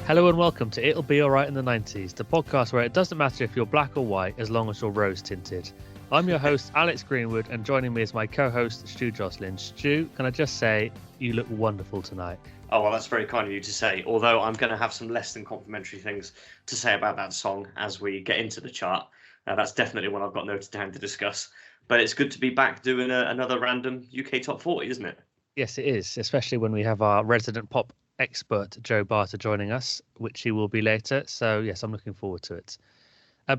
Hello and welcome to It'll Be Alright in the 90s, the podcast where it doesn't matter if you're black or white as long as you're rose tinted. I'm your host, Alex Greenwood, and joining me is my co-host, Stu Jocelyn. Stu, can I just say, you look wonderful tonight. Oh, well, that's very kind of you to say, although I'm going to have some less than complimentary things to say about that song as we get into the chart. That's definitely one I've got noted down to discuss. But it's good to be back doing another random UK Top 40, isn't it? Yes, it is, especially when we have our resident pop expert, Joe Barter, joining us, which he will be later. So, yes, I'm looking forward to it.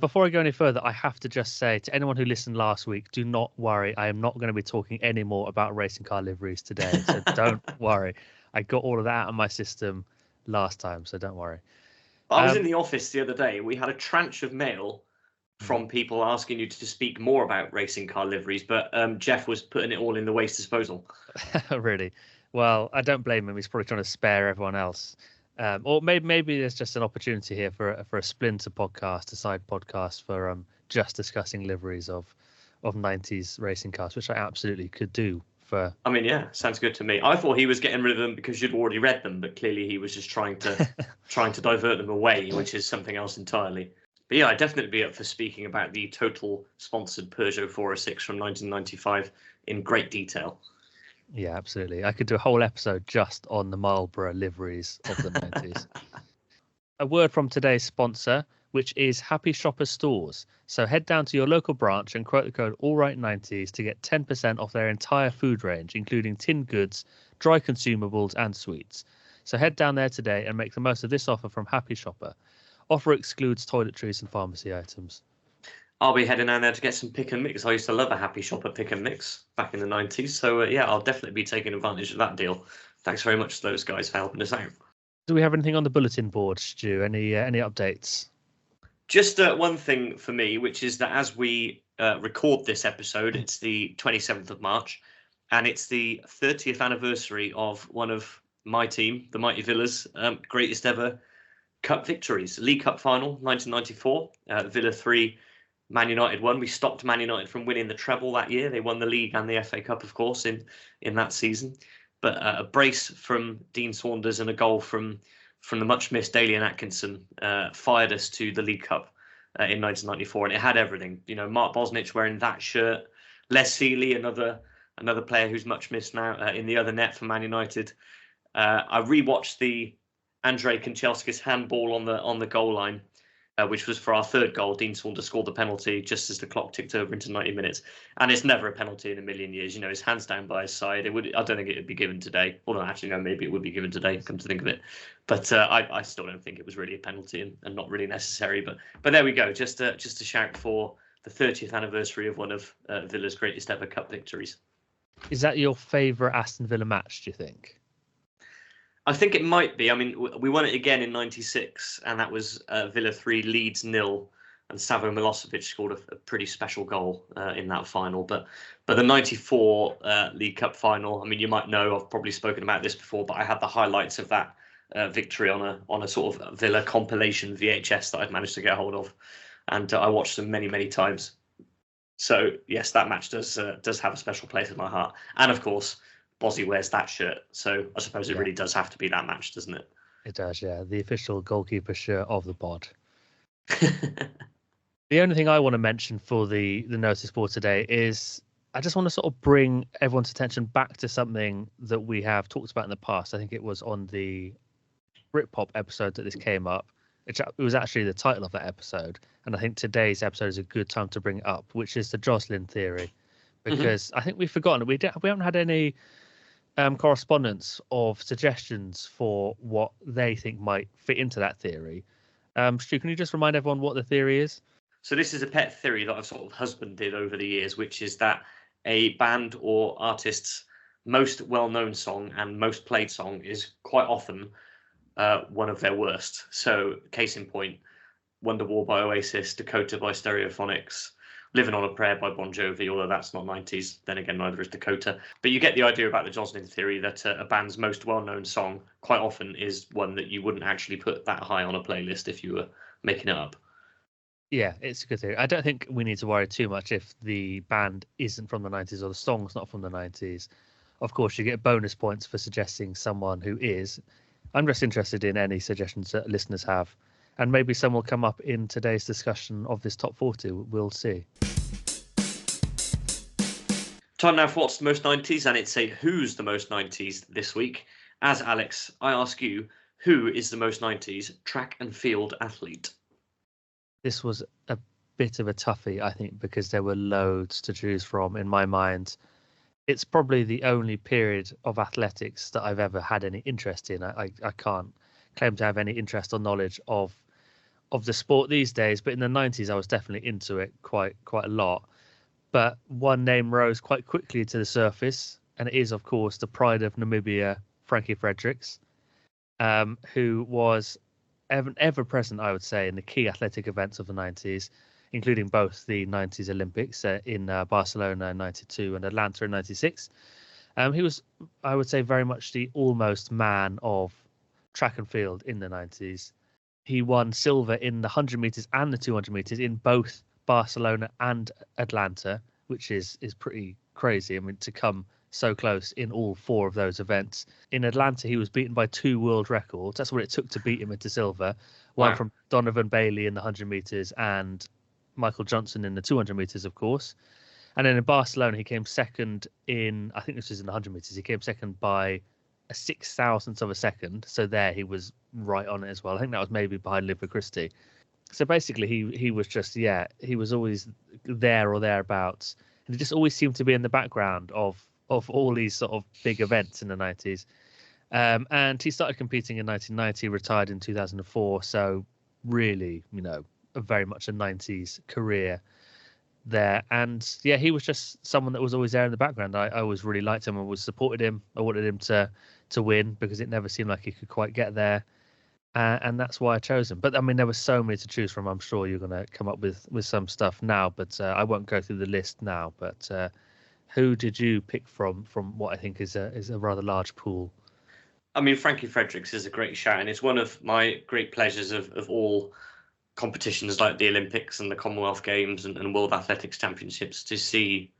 Before I go any further, I have to just say to anyone who listened last week, do not worry. I am not going to be talking any more about racing car liveries today. So don't worry. I got all of that out of my system last time, so don't worry. I was in the office the other day. We had a tranche of mail from people asking you to speak more about racing car liveries, but Jeff was putting it all in the waste disposal. Really? Well, I don't blame him. He's probably trying to spare everyone else. Or maybe there's just an opportunity here for a splinter podcast, a side podcast for just discussing liveries of 90s racing cars, which I absolutely could do. I mean, yeah, sounds good to me. I thought he was getting rid of them because you'd already read them, but clearly he was just trying to divert them away, which is something else entirely. But yeah, I'd definitely be up for speaking about the total sponsored Peugeot 406 from 1995 in great detail. Yeah, absolutely. I could do a whole episode just on the Marlboro liveries of the 90s. A word from today's sponsor, which is Happy Shopper Stores. So head down to your local branch and quote the code ALLRIGHT90s to get 10% off their entire food range, including tinned goods, dry consumables, and sweets. So head down there today and make the most of this offer from Happy Shopper. Offer excludes toiletries and pharmacy items. I'll be heading down there to get some pick and mix. I used to love a Happy Shopper pick and mix back in the 90s. So yeah, I'll definitely be taking advantage of that deal. Thanks very much to those guys for helping us out. Do we have anything on the bulletin board, Stu? Any updates? Just one thing for me, which is that as we record this episode, it's the 27th of March, and it's the 30th anniversary of one of my team, the Mighty Villas, greatest ever Cup victories. League Cup final, 1994, Villa 3, Man United 1. We stopped Man United from winning the treble that year. They won the league and the FA Cup, of course, in that season. But a brace from Dean Saunders and a goal from the much-missed Dalian Atkinson fired us to the League Cup in 1994. And it had everything. You know, Mark Bosnich wearing that shirt. Les Sealey, another player who's much missed now, in the other net for Man United. I rewatched the Andrei Kanchelskis handball on the goal line, which was for our third goal. Dean Saunders scored the penalty just as the clock ticked over into 90 minutes. And it's never a penalty in a million years. You know, his hand's down by his side. I don't think it would be given today. Although, actually, no, maybe it would be given today, come to think of it. But I still don't think it was really a penalty and not really necessary. But there we go. Just a shout for the 30th anniversary of one of Villa's greatest ever cup victories. Is that your favourite Aston Villa match, do you think? I think it might be. I mean, we won it again in 96, and that was Villa 3, Leeds 0, and Savo Milosevic scored a pretty special goal in that final. But the 94 League Cup final, I mean, you might know, I've probably spoken about this before, but I had the highlights of that victory on a sort of Villa compilation VHS that I'd managed to get hold of, and I watched them many, many times. So, yes, that match does have a special place in my heart. And, of course, Bozzy wears that shirt, so I suppose it really does have to be that match, doesn't it? It does, yeah. The official goalkeeper shirt of the pod. The only thing I want to mention for the notice board today is I just want to sort of bring everyone's attention back to something that we have talked about in the past. I think it was on the Britpop episode that this came up. It was actually the title of that episode, and I think today's episode is a good time to bring it up, which is the Jocelyn theory, because I think we've forgotten we haven't had any correspondence of suggestions for what they think might fit into that theory. Stu, can you just remind everyone what the theory is? So this is a pet theory that I've sort of husbanded over the years, which is that a band or artist's most well-known song and most played song is quite often one of their worst. So case in point, Wonderwall by Oasis, Dakota by Stereophonics, Living on a Prayer by Bon Jovi, although that's not 90s. Then again, neither is Dakota. But you get the idea about the Jocelyn theory that a band's most well-known song quite often is one that you wouldn't actually put that high on a playlist if you were making it up. Yeah, it's a good theory. I don't think we need to worry too much if the band isn't from the 90s or the song's not from the 90s. Of course, you get bonus points for suggesting someone who is. I'm just interested in any suggestions that listeners have, and maybe some will come up in today's discussion of this top 40. We'll see. Time now for what's the most 90s, and it's a who's the most 90s this week. As Alex, I ask you, who is the most 90s track and field athlete? This was a bit of a toughie, I think, because there were loads to choose from in my mind. It's probably the only period of athletics that I've ever had any interest in. I can't claim to have any interest or knowledge of the sport these days, but in the 90s I was definitely into it quite a lot. But one name rose quite quickly to the surface, and it is, of course, the pride of Namibia, Frankie Fredericks, who was ever present, I would say, in the key athletic events of the 90s, including both the 90s Olympics in Barcelona in 92 and Atlanta in 96. He was, I would say, very much the almost man of track and field in the 90s. He won silver in the 100 meters and the 200 meters in both Barcelona and Atlanta, which is pretty crazy. I mean, to come so close in all four of those events. In Atlanta, he was beaten by 2 world records. That's what it took to beat him into silver. One from Donovan Bailey in the 100 meters and Michael Johnson in the 200 meters, of course. And then in Barcelona, he came second in, I think this was in the 100 meters, he came second by a 6,000th of a second. So there he was right on it as well. I think that was maybe behind Liver Christie. So basically, he was just, he was always there or thereabouts. And he just always seemed to be in the background of all these sort of big events in the 90s. And he started competing in 1990, retired in 2004. So really, very much a 90s career there. And he was just someone that was always there in the background. I always really liked him. I always supported him. I wanted him to win because it never seemed like he could quite get there. And that's why I chose him. But I mean, there were so many to choose from. I'm sure you're going to come up with some stuff now, but I won't go through the list now. But who did you pick from what I think is a rather large pool? I mean, Frankie Fredericks is a great shout, and it's one of my great pleasures of all competitions like the Olympics and the Commonwealth Games and World Athletics Championships to see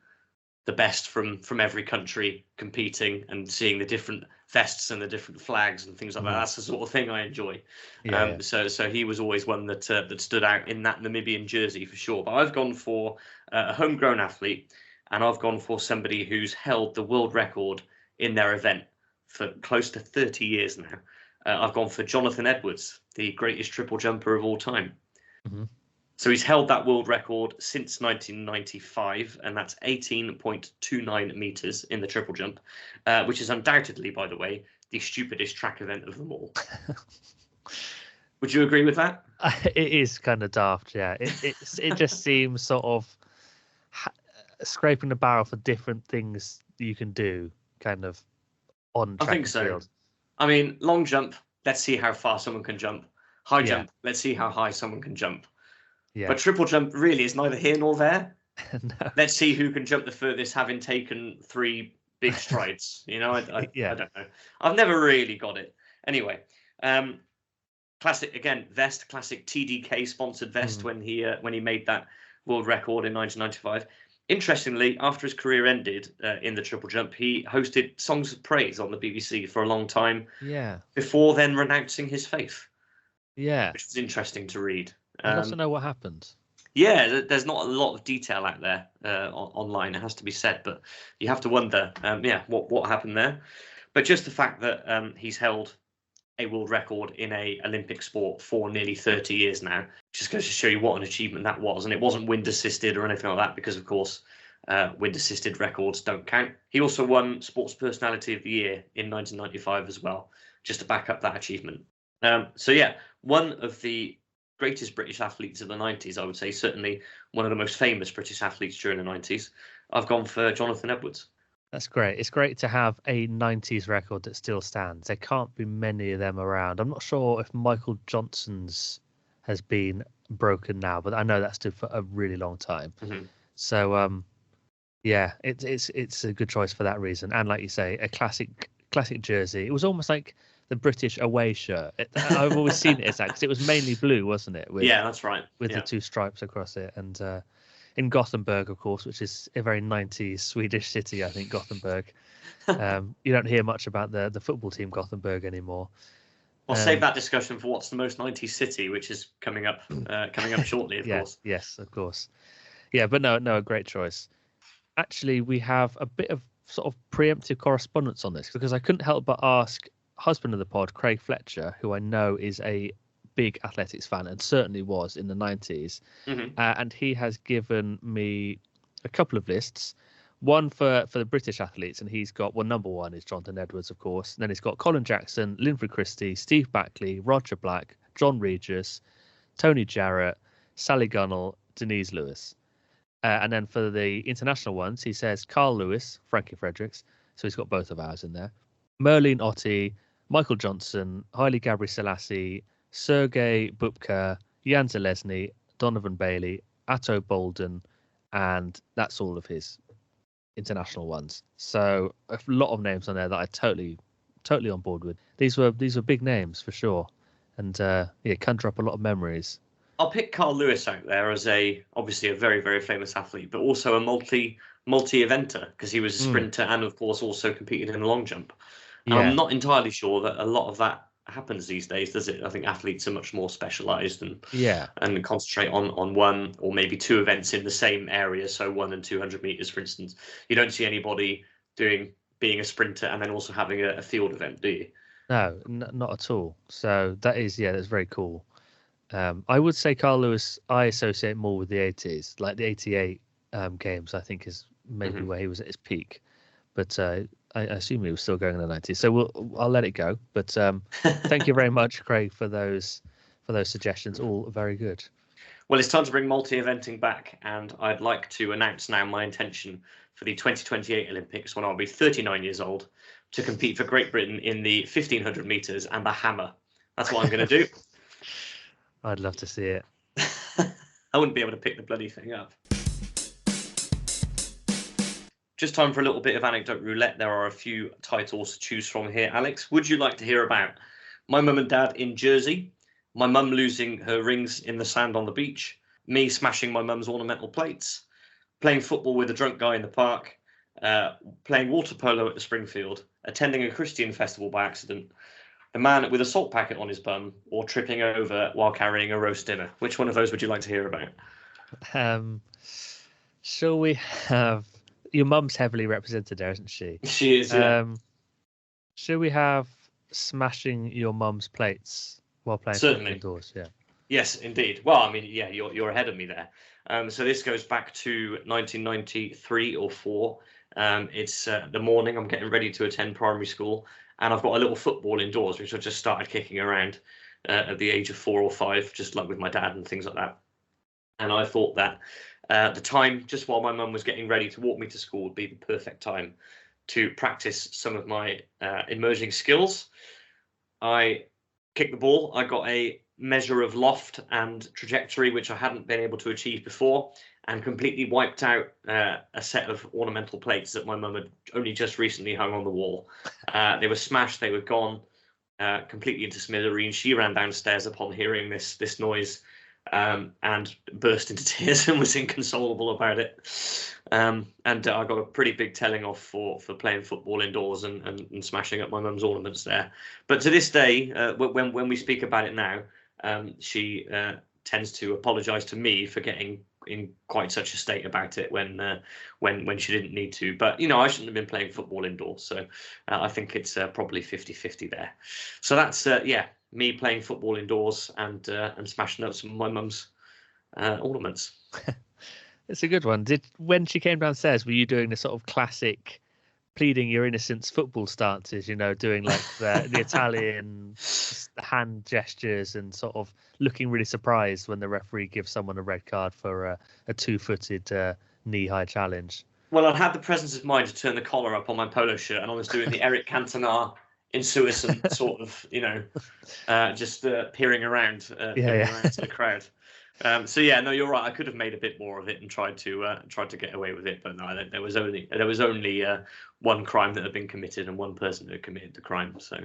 the best from every country competing and seeing the different vests and the different flags and things like that. That's the sort of thing I enjoy. So he was always one that stood out in that Namibian jersey for sure. But I've gone for a homegrown athlete, and I've gone for somebody who's held the world record in their event for close to 30 years now. I've gone for Jonathan Edwards, the greatest triple jumper of all time. Mm-hmm. So he's held that world record since 1995, and that's 18.29 meters in the triple jump, which is undoubtedly, by the way, the stupidest track event of them all. Would you agree with that? It is kind of daft, yeah. It just seems sort of scraping the barrel for different things you can do, kind of on track. I think so. Field. I mean, long jump, let's see how far someone can jump. High jump, let's see how high someone can jump. Yeah. But triple jump really is neither here nor there. No. Let's see who can jump the furthest, having taken 3 big strides. I don't know. I've never really got it. Anyway, classic again vest, classic TDK sponsored vest when he made that world record in 1995. Interestingly, after his career ended in the triple jump, he hosted Songs of Praise on the BBC for a long time. Yeah. Before then renouncing his faith. Yeah. Which was interesting to read. I also know what happened. Yeah, there's not a lot of detail out there online, it has to be said, but you have to wonder, what happened there. But just the fact that he's held a world record in a Olympic sport for nearly 30 years now, just goes to show you what an achievement that was. And it wasn't wind assisted or anything like that, because of course, wind assisted records don't count. He also won Sports Personality of the Year in 1995 as well, just to back up that achievement. One of the greatest British athletes of the 90s, I would say, certainly one of the most famous British athletes during the 90s. I've gone for Jonathan Edwards. That's great. It's great to have a 90s record that still stands. There can't be many of them around. I'm not sure if Michael Johnson's has been broken now, but I know that stood for a really long time. Mm-hmm. So, it's a good choice for that reason. And like you say, a classic jersey. It was almost like the British away shirt. I've always seen it as that because it was mainly blue, wasn't it? That's right. With the 2 stripes across it. And in Gothenburg, of course, which is a very 90s Swedish city, I think, Gothenburg. You don't hear much about the football team Gothenburg anymore. I'll save that discussion for what's the most 90s city, which is coming up shortly, of course. Yes, of course. Yeah, but no, a great choice. Actually, we have a bit of sort of preemptive correspondence on this because I couldn't help but ask husband of the pod, Craig Fletcher, who I know is a big athletics fan and certainly was in the 90s. And he has given me a couple of lists. One for the British athletes, and he's got, well, number one is Jonathan Edwards, of course. And then he's got Colin Jackson, Linford Christie, Steve Backley, Roger Black, John Regis, Tony Jarrett, Sally Gunnell, Denise Lewis. And then for the international ones, he says Carl Lewis, Frankie Fredericks. So he's got both of ours in there. Merlin Otti, Michael Johnson, Haile Gebrselassie, Sergei Bubka, Jan Zelezny, Donovan Bailey, Atto Bolden, and that's all of his international ones. So a lot of names on there that I totally on board with. These were big names for sure, and conjure up a lot of memories. I'll pick Carl Lewis out there as obviously a very, very famous athlete, but also a multi-eventer because he was a sprinter and of course also competed in the long jump. And I'm not entirely sure that a lot of that happens these days, does it? I think athletes are much more specialized and concentrate on one or maybe two events in the same area. So 1 and 200 meters, for instance. You don't see anybody being a sprinter and then also having a field event, do you? No, not at all. So that's very cool. I would say Carl Lewis I associate more with the 80s, like the 88 games, I think is maybe where he was at his peak. But I assume he was still going in the 90s. So I'll let it go. But thank you very much, Craig, for those suggestions. All very good. Well, it's time to bring multi-eventing back. And I'd like to announce now my intention for the 2028 Olympics when I'll be 39 years old to compete for Great Britain in the 1500 meters and the hammer. That's what I'm going to do. I'd love to see it. I wouldn't be able to pick the bloody thing up. Just time for a little bit of anecdote roulette. There are a few titles to choose from here. Alex, would you like to hear about my mum and dad in Jersey, my mum losing her rings in the sand on the beach, me smashing my mum's ornamental plates, playing football with a drunk guy in the park, playing water polo at the Springfield, attending a Christian festival by accident, a man with a salt packet on his bum, or tripping over while carrying a roast dinner? Which one of those would you like to hear about? Shall we have... Your mum's heavily represented there, isn't she? She is, yeah. Shall we have smashing your mum's plates while playing Certainly. Indoors? Yeah. Yes, indeed. Well, I mean, yeah, you're ahead of me there. So this goes back to 1993 or 4. It's the morning. I'm getting ready to attend primary school, and I've got a little football indoors, which I just started kicking around at the age of 4 or 5, just like with my dad and things like that. And I thought that the time, just while my mum was getting ready to walk me to school, would be the perfect time to practice some of my emerging skills. I kicked the ball. I got a measure of loft and trajectory, which I hadn't been able to achieve before, and completely wiped out a set of ornamental plates that my mum had only just recently hung on the wall. They were smashed. They were gone completely into smithereens. She ran downstairs upon hearing this noise and burst into tears and was inconsolable about it. And I got a pretty big telling off for playing football indoors and smashing up my mum's ornaments there. But to this day, when we speak about it now, she tends to apologise to me for getting in quite such a state about it when she didn't need to. But I shouldn't have been playing football indoors, so I think it's probably 50-50 there. So that's me playing football indoors and smashing up some of my mum's ornaments. It's a good one. When she came downstairs, were you doing the sort of classic pleading your innocence football stances, doing like the Italian hand gestures and sort of looking really surprised when the referee gives someone a red card for a 2-footed knee-high challenge? Well, I had the presence of mind to turn the collar up on my polo shirt, and I was doing the Eric Cantona insuicent sort of, just peering around to the crowd. So yeah, no, you're right. I could have made a bit more of it and tried to get away with it, but no, there was only one crime that had been committed and one person that had committed the crime. So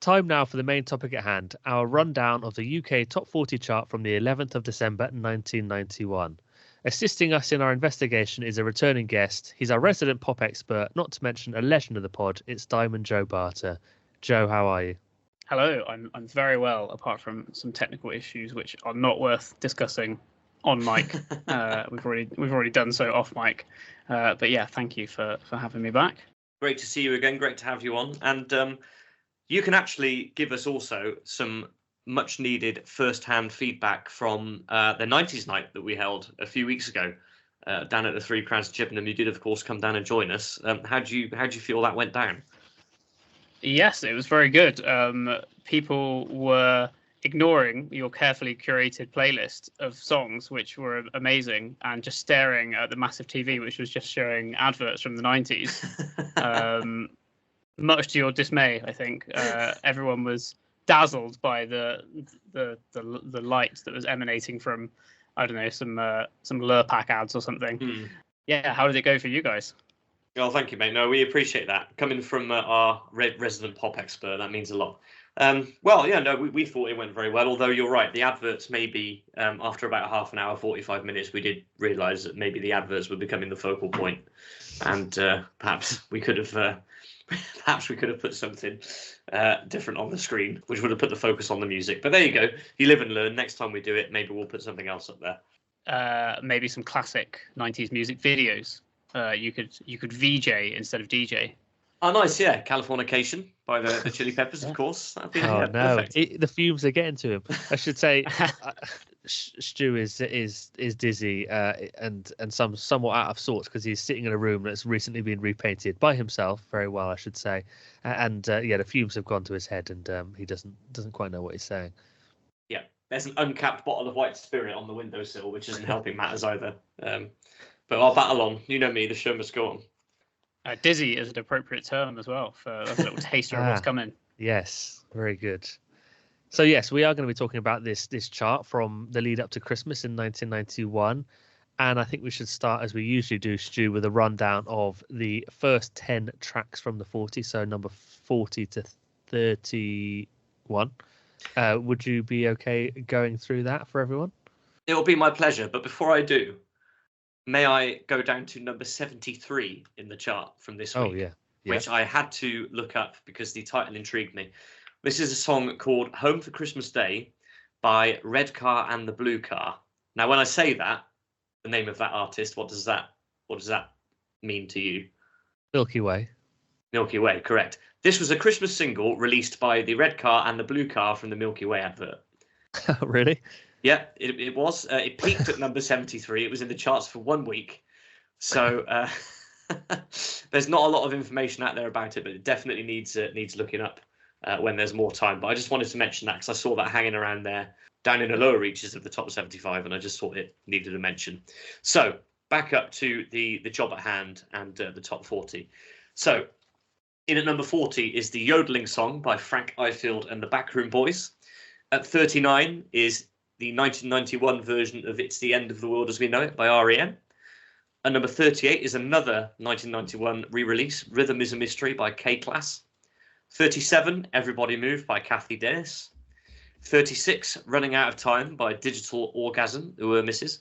time now for the main topic at hand, our rundown of the UK Top 40 chart from the 11th of December 1991. Assisting us in our investigation is a returning guest. He's our resident pop expert, not to mention a legend of the pod. It's Diamond Joe Barter. Joe, how are you? Hello, I'm very well, apart from some technical issues which are not worth discussing on mic. We've already done so off mic. But yeah, thank you for having me back. Great to see you again. Great to have you on. And you can actually give us also some much needed first-hand feedback from the 90s night that we held a few weeks ago down at the Three Crowns Chippenham. You did, of course, come down and join us. How do you feel that went down? Yes, it was very good. People were ignoring your carefully curated playlist of songs, which were amazing, and just staring at the massive TV, which was just showing adverts from the 90s. Much to your dismay, I think. Everyone was dazzled by the light that was emanating from, I don't know, some Lurpak ads or something. Yeah, how did it go for you guys? Well, thank you, mate. No, we appreciate that. Coming from our resident pop expert, that means a lot. We thought it went very well, although you're right. The adverts, maybe after about half an hour, 45 minutes, we did realise that maybe the adverts were becoming the focal point, and perhaps we could have put something different on the screen, which would have put the focus on the music. But there you go. You live and learn. Next time we do it, maybe we'll put something else up there. Maybe some classic 90s music videos. You could VJ instead of DJ. Oh, nice, yeah. Californication by the Chili Peppers, of course. That'd be, no, perfect. The fumes are getting to him. I should say, Stu is dizzy and somewhat out of sorts because he's sitting in a room that's recently been repainted by himself very well, I should say. And the fumes have gone to his head, and he doesn't quite know what he's saying. Yeah, there's an uncapped bottle of white spirit on the windowsill, which isn't helping matters either. But I'll battle on. You know me, the show must go on. Dizzy is an appropriate term as well for a little taster of what's coming. Yes, very good. So yes, we are going to be talking about this chart from the lead up to Christmas in 1991. And I think we should start, as we usually do, Stu, with a rundown of the first 10 tracks from the 40, so number 40 to 31. Would you be okay going through that for everyone? It will be my pleasure. But before I do, may I go down to number 73 in the chart from this week? Oh, yeah. Which I had to look up because the title intrigued me. This is a song called Home for Christmas Day by Red Car and the Blue Car. Now, when I say that, the name of that artist, what does that mean to you? Milky Way. Milky Way, correct. This was a Christmas single released by the Red Car and the Blue Car from the Milky Way advert. Really? Yeah, it was. It peaked at number 73. It was in the charts for 1 week. So there's not a lot of information out there about it, but it definitely needs looking up when there's more time. But I just wanted to mention that because I saw that hanging around there down in the lower reaches of the top 75, and I just thought it needed a mention. So back up to the job at hand and the top 40. So in at number 40 is the Yodeling Song by Frank Ifield and the Backroom Boys. At 39 is the 1991 version of It's the End of the World as We Know It by R.E.M. And number 38 is another 1991 re-release, Rhythm is a Mystery by K-Class. 37, Everybody Move by Kathy Dennis. 36, Running Out of Time by Digital Orgasm, the were misses.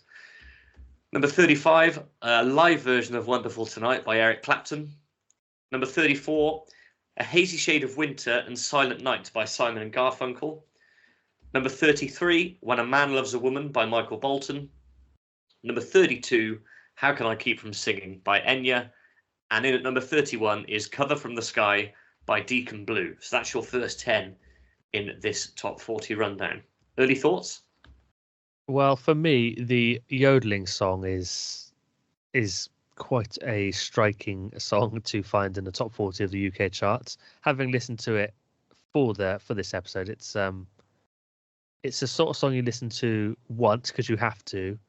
Number 35, a live version of Wonderful Tonight by Eric Clapton. Number 34, A Hazy Shade of Winter and Silent Night by Simon and Garfunkel. Number 33, When a Man Loves a Woman by Michael Bolton. Number 32, How Can I Keep From Singing by Enya. And in at number 31 is Cover from the Sky by Deacon Blue. So that's your first 10 in this top 40 rundown. Early thoughts? Well, for me, the Yodeling Song is quite a striking song to find in the top 40 of the UK charts. Having listened to it for this episode, it's a sort of song you listen to once because you have to,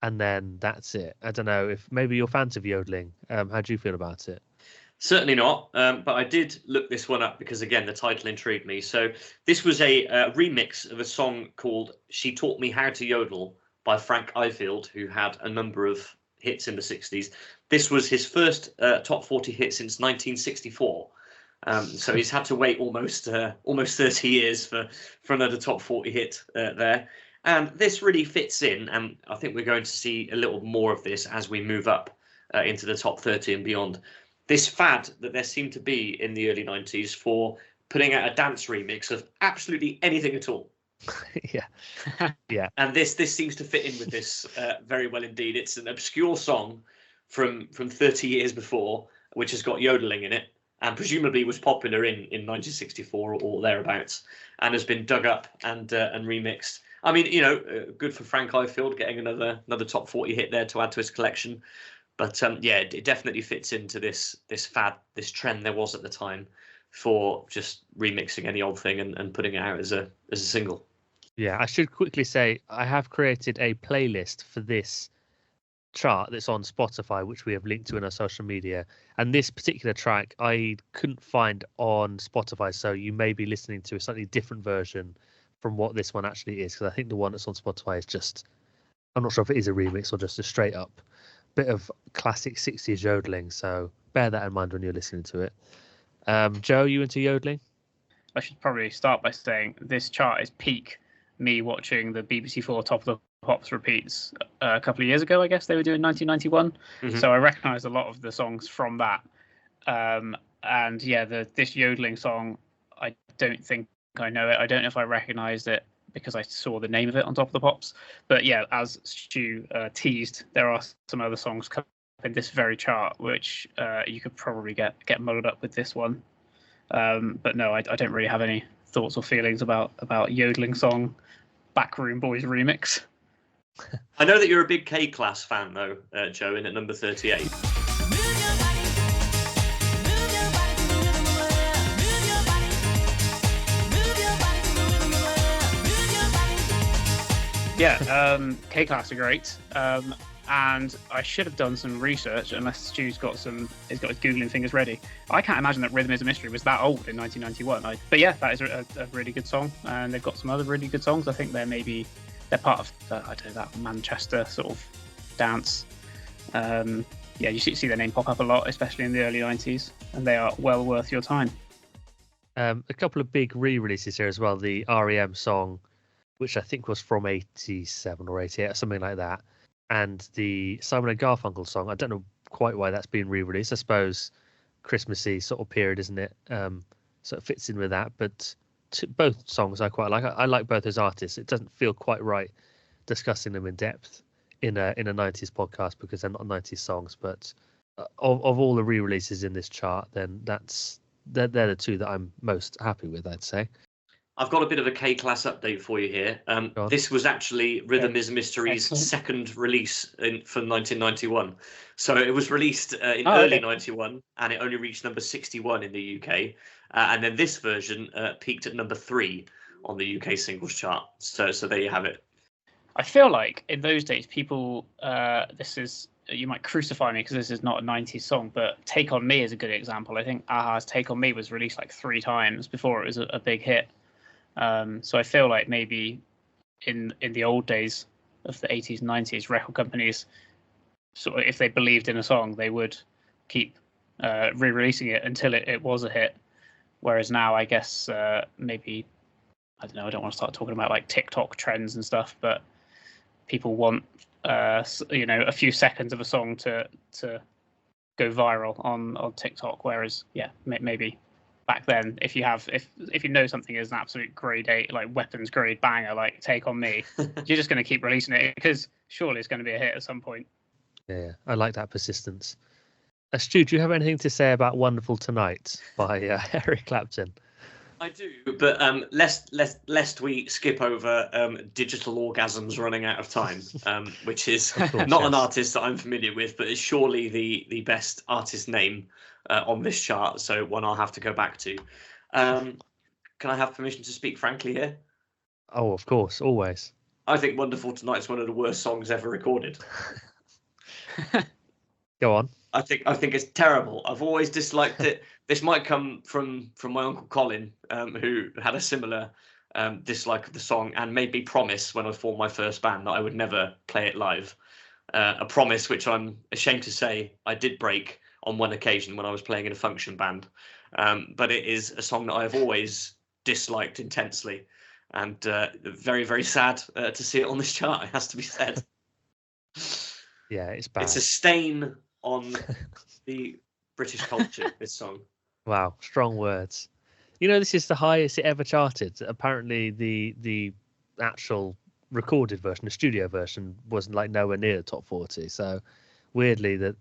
and then that's it. I don't know if maybe you're fans of yodeling. How do you feel about it? Certainly not, but I did look this one up because, again, the title intrigued me. So this was a remix of a song called She Taught Me How to Yodel by Frank Ifield, who had a number of hits in the 60s. This was his first top 40 hit since 1964. So he's had to wait almost 30 years for another top 40 hit there. And this really fits in, and I think we're going to see a little more of this as we move up into the top 30 and beyond. This fad that there seemed to be in the early 90s for putting out a dance remix of absolutely anything at all. Yeah. And this seems to fit in with this very well indeed. It's an obscure song from 30 years before, which has got yodeling in it, and presumably was popular in 1964 or thereabouts, and has been dug up and remixed. I mean, good for Frank Ifield getting another top 40 hit there to add to his collection. But it definitely fits into this fad, this trend there was at the time for just remixing any old thing and putting it out as a single. Yeah, I should quickly say I have created a playlist for this chart that's on Spotify, which we have linked to in our social media. And this particular track I couldn't find on Spotify, so you may be listening to a slightly different version from what this one actually is, because I think the one that's on Spotify is just, I'm not sure if it is a remix or just a straight up bit of classic 60s yodeling. So bear that in mind when you're listening to it. Joe, you into yodeling? I should probably start by saying this chart is peak me watching the BBC4 Top of the Pops repeats a couple of years ago. I guess they were doing 1991. Mm-hmm. So I recognise a lot of the songs from that. And yeah, this yodeling song, I don't think I know it. I don't know if I recognised it because I saw the name of it on Top of the Pops. But yeah, as Stu teased, there are some other songs coming up in this very chart, which you could probably get muddled up with this one. But no, I don't really have any thoughts or feelings about yodeling song Backroom Boys remix. I know that you're a big K-Class fan, though, Joe, in at number 38. Yeah, K-Class are great. And I should have done some research, unless Stu's got his Googling fingers ready. I can't imagine that Rhythm is a Mystery was that old in 1991. But yeah, that is a really good song, and they've got some other really good songs. I think they're part of that Manchester sort of dance. You see their name pop up a lot, especially in the early 90s, and they are well worth your time. A couple of big re-releases here as well. The REM song, which I think was from 87 or 88 or something like that. And the Simon and Garfunkel song, I don't know quite why that's been re-released. I suppose Christmassy sort of period, isn't it? So it fits in with that. But both songs I quite like. I like both as artists. It doesn't feel quite right discussing them in depth in a 90s podcast because they're not 90s songs. But of all the re-releases in this chart, then they're the two that I'm most happy with, I'd say. I've got a bit of a K-Class update for you here. This was actually Rhythm is a Mystery's second release from 1991. So it was released in early 91, and it only reached number 61 in the UK. And then this version peaked at number 3 on the UK singles chart. So there you have it. I feel like in those days, people, you might crucify me because this is not a 90s song, but Take On Me is a good example. I think a-ha's Take On Me was released like 3 times before it was a big hit. So I feel like maybe in the old days of the 80s and 90s, record companies, sort of, if they believed in a song, they would keep re-releasing it until it was a hit. Whereas now, I guess maybe, I don't know, I don't want to start talking about like TikTok trends and stuff, but people want a few seconds of a song to go viral on TikTok. Whereas maybe back then, if you know something is an absolute grade A, like weapons grade banger, like Take On Me, you're just going to keep releasing it because surely it's going to be a hit at some point. Yeah, I like that persistence. Stu, do you have anything to say about Wonderful Tonight by Eric Clapton? I do, but lest we skip over Digital Orgasms Running Out of Time, which is not an artist that I'm familiar with, but is surely the best artist name on this chart, so one I'll have to go back to. Can I have permission to speak frankly here? Oh, of course, always. I think Wonderful Tonight is one of the worst songs ever recorded. Go on. I think it's terrible. I've always disliked it. This might come from my uncle Colin, who had a similar dislike of the song and made me promise when I formed my first band that I would never play it live. A promise which I'm ashamed to say I did break on one occasion when I was playing in a function band. But it is a song that I've always disliked intensely. and very, very sad to see it on this chart. It has to be said. Yeah, it's bad. It's a stain on the British culture. This song. Wow, strong words. You know, this is the highest it ever charted. Apparently, the actual recorded version, the studio version, wasn't like nowhere near the top 40. So weirdly, that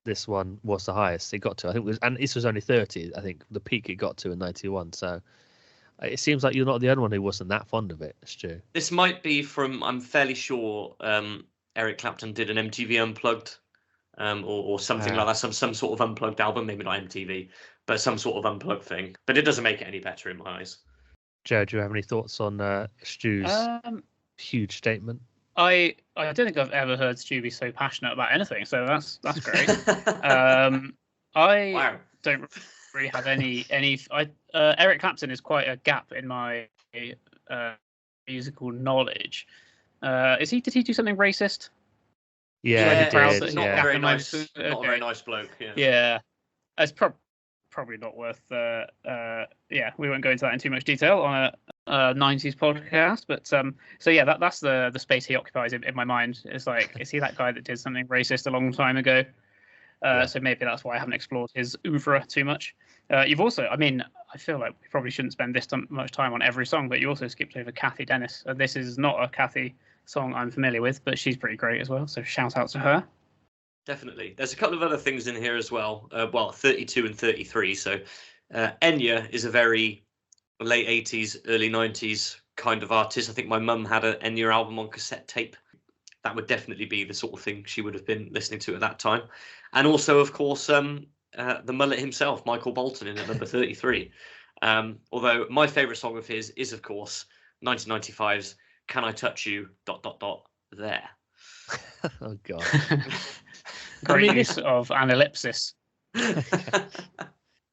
this one was the highest it got to. I think it was, and this was only 30. I think the peak it got to in 91. So it seems like you're not the only one who wasn't that fond of it, Stu. This might be from. I'm fairly sure Eric Clapton did an MTV Unplugged, or something like that. Some sort of unplugged album, maybe not MTV, but some sort of unplugged thing. But it doesn't make it any better in my eyes. Joe, do you have any thoughts on Stu's huge statement? I don't think I've ever heard Stu be so passionate about anything, so that's great. I don't really have any. Eric Clapton is quite a gap in my musical knowledge. Did he do something racist? Yeah, he did. Not a very nice, not a very nice bloke. Yeah, it's probably not worth. Yeah, we won't go into that in too much detail on a 90s podcast, but so yeah, that's the space he occupies in my mind. It's like, is he that guy that did something racist a long time ago? So maybe that's why I haven't explored his oeuvre too much. You've also, I mean, I feel like we probably shouldn't spend this much time on every song, but you also skipped over Kathy Dennis. This is not a Kathy song I'm familiar with, but she's pretty great as well. So shout out to her. Definitely. There's a couple of other things in here as well. 32 and 33. So Enya is a very late 80s, early 90s kind of artist. I think my mum had an Enya album on cassette tape. That would definitely be the sort of thing she would have been listening to at that time. And also, of course, the mullet himself, Michael Bolton, in at number 33. Although my favourite song of his is, of course, 1995's Can I Touch You... there. Oh, God. Great use of an ellipsis.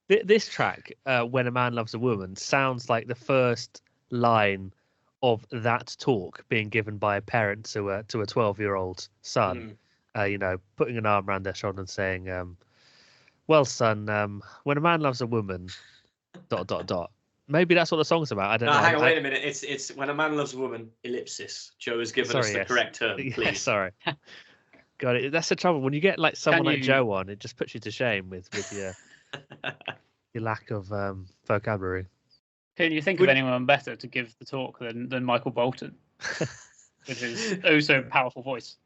This track, When a Man Loves a Woman, sounds like the first line of that talk being given by a parent to a 12-year-old son. You know, putting an arm around their shoulder and saying, well, son, when a man loves a woman, ... Maybe that's what the song's about. I don't know. Hang on, wait a minute. It's when a man loves a woman, ellipsis. Joe has given us the correct term, please. Yeah, sorry. Got it. That's the trouble. When you get like someone like Joe on, it just puts you to shame with your your lack of vocabulary. Can you think of anyone better to give the talk than Michael Bolton with his oh so powerful voice?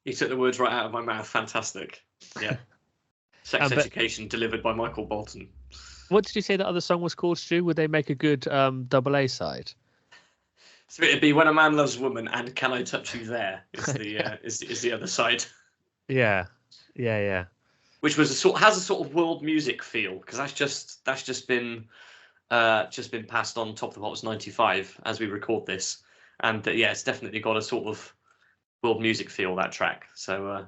You took the words right out of my mouth. Fantastic. Yeah. Sex Education delivered by Michael Bolton. What did you say the other song was called, Stu? Would they make a good double A side? So it'd be When a Man Loves a Woman and Can I Touch You There is the is the other side. Yeah. Which was has a sort of world music feel, because that's just been passed on top of the Hot 95 as we record this, and it's definitely got a sort of world music feel, that track. So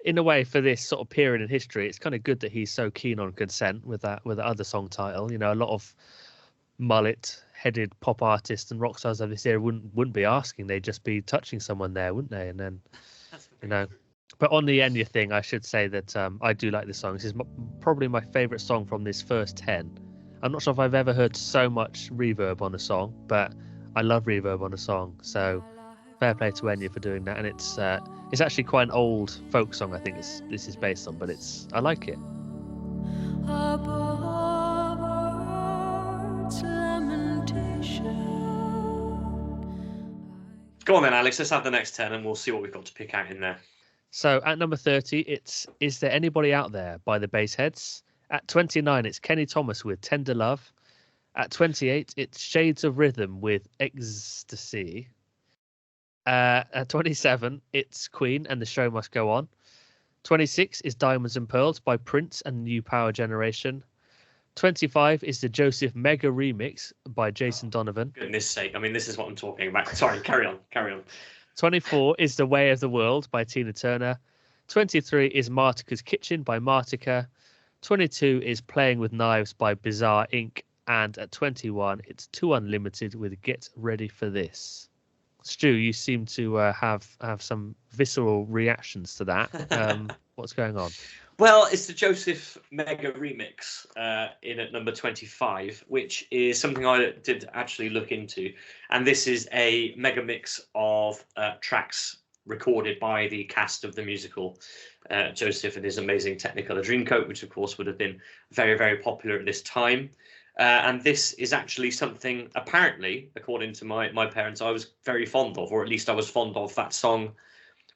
in a way, for this sort of period in history, it's kind of good that he's so keen on consent with the other song title. You know, a lot of mullet-headed pop artists and rock stars of this era wouldn't be asking; they'd just be touching someone there, wouldn't they? And then, you know. But on the Enya thing, I should say that I do like this song. This is probably my favourite song from this first 10. I'm not sure if I've ever heard so much reverb on a song, but I love reverb on a song. So fair play to Enya for doing that. And it's actually quite an old folk song, I think this is based on, but I like it. Go on then, Alex. Let's have the next 10 and we'll see what we've got to pick out in there. So at number 30, it's Is There Anybody Out There by the Bassheads. At 29, it's Kenny Thomas with Tender Love. At 28, it's Shades of Rhythm with Ecstasy. At 27, it's Queen and The Show Must Go On. 26 is Diamonds and Pearls by Prince and New Power Generation. 25 is the Joseph Mega remix by Jason Donovan. Goodness sake. I mean, this is what I'm talking about. Sorry, carry on. 24 is The Way of the World by Tina Turner. 23 is Martika's Kitchen by Martika. 22 is Playing with Knives by Bizarre Inc. And at 21, it's Too Unlimited with Get Ready for This. Stu, you seem to have some visceral reactions to that. What's going on? Well, it's the Joseph Mega remix in at number 25, which is something I did actually look into. And this is a mega mix of tracks recorded by the cast of the musical Joseph and his amazing Technicolor Dreamcoat, which of course would have been very, very popular at this time. And this is actually something, apparently, according to my parents, I was very fond of, or at least I was fond of that song.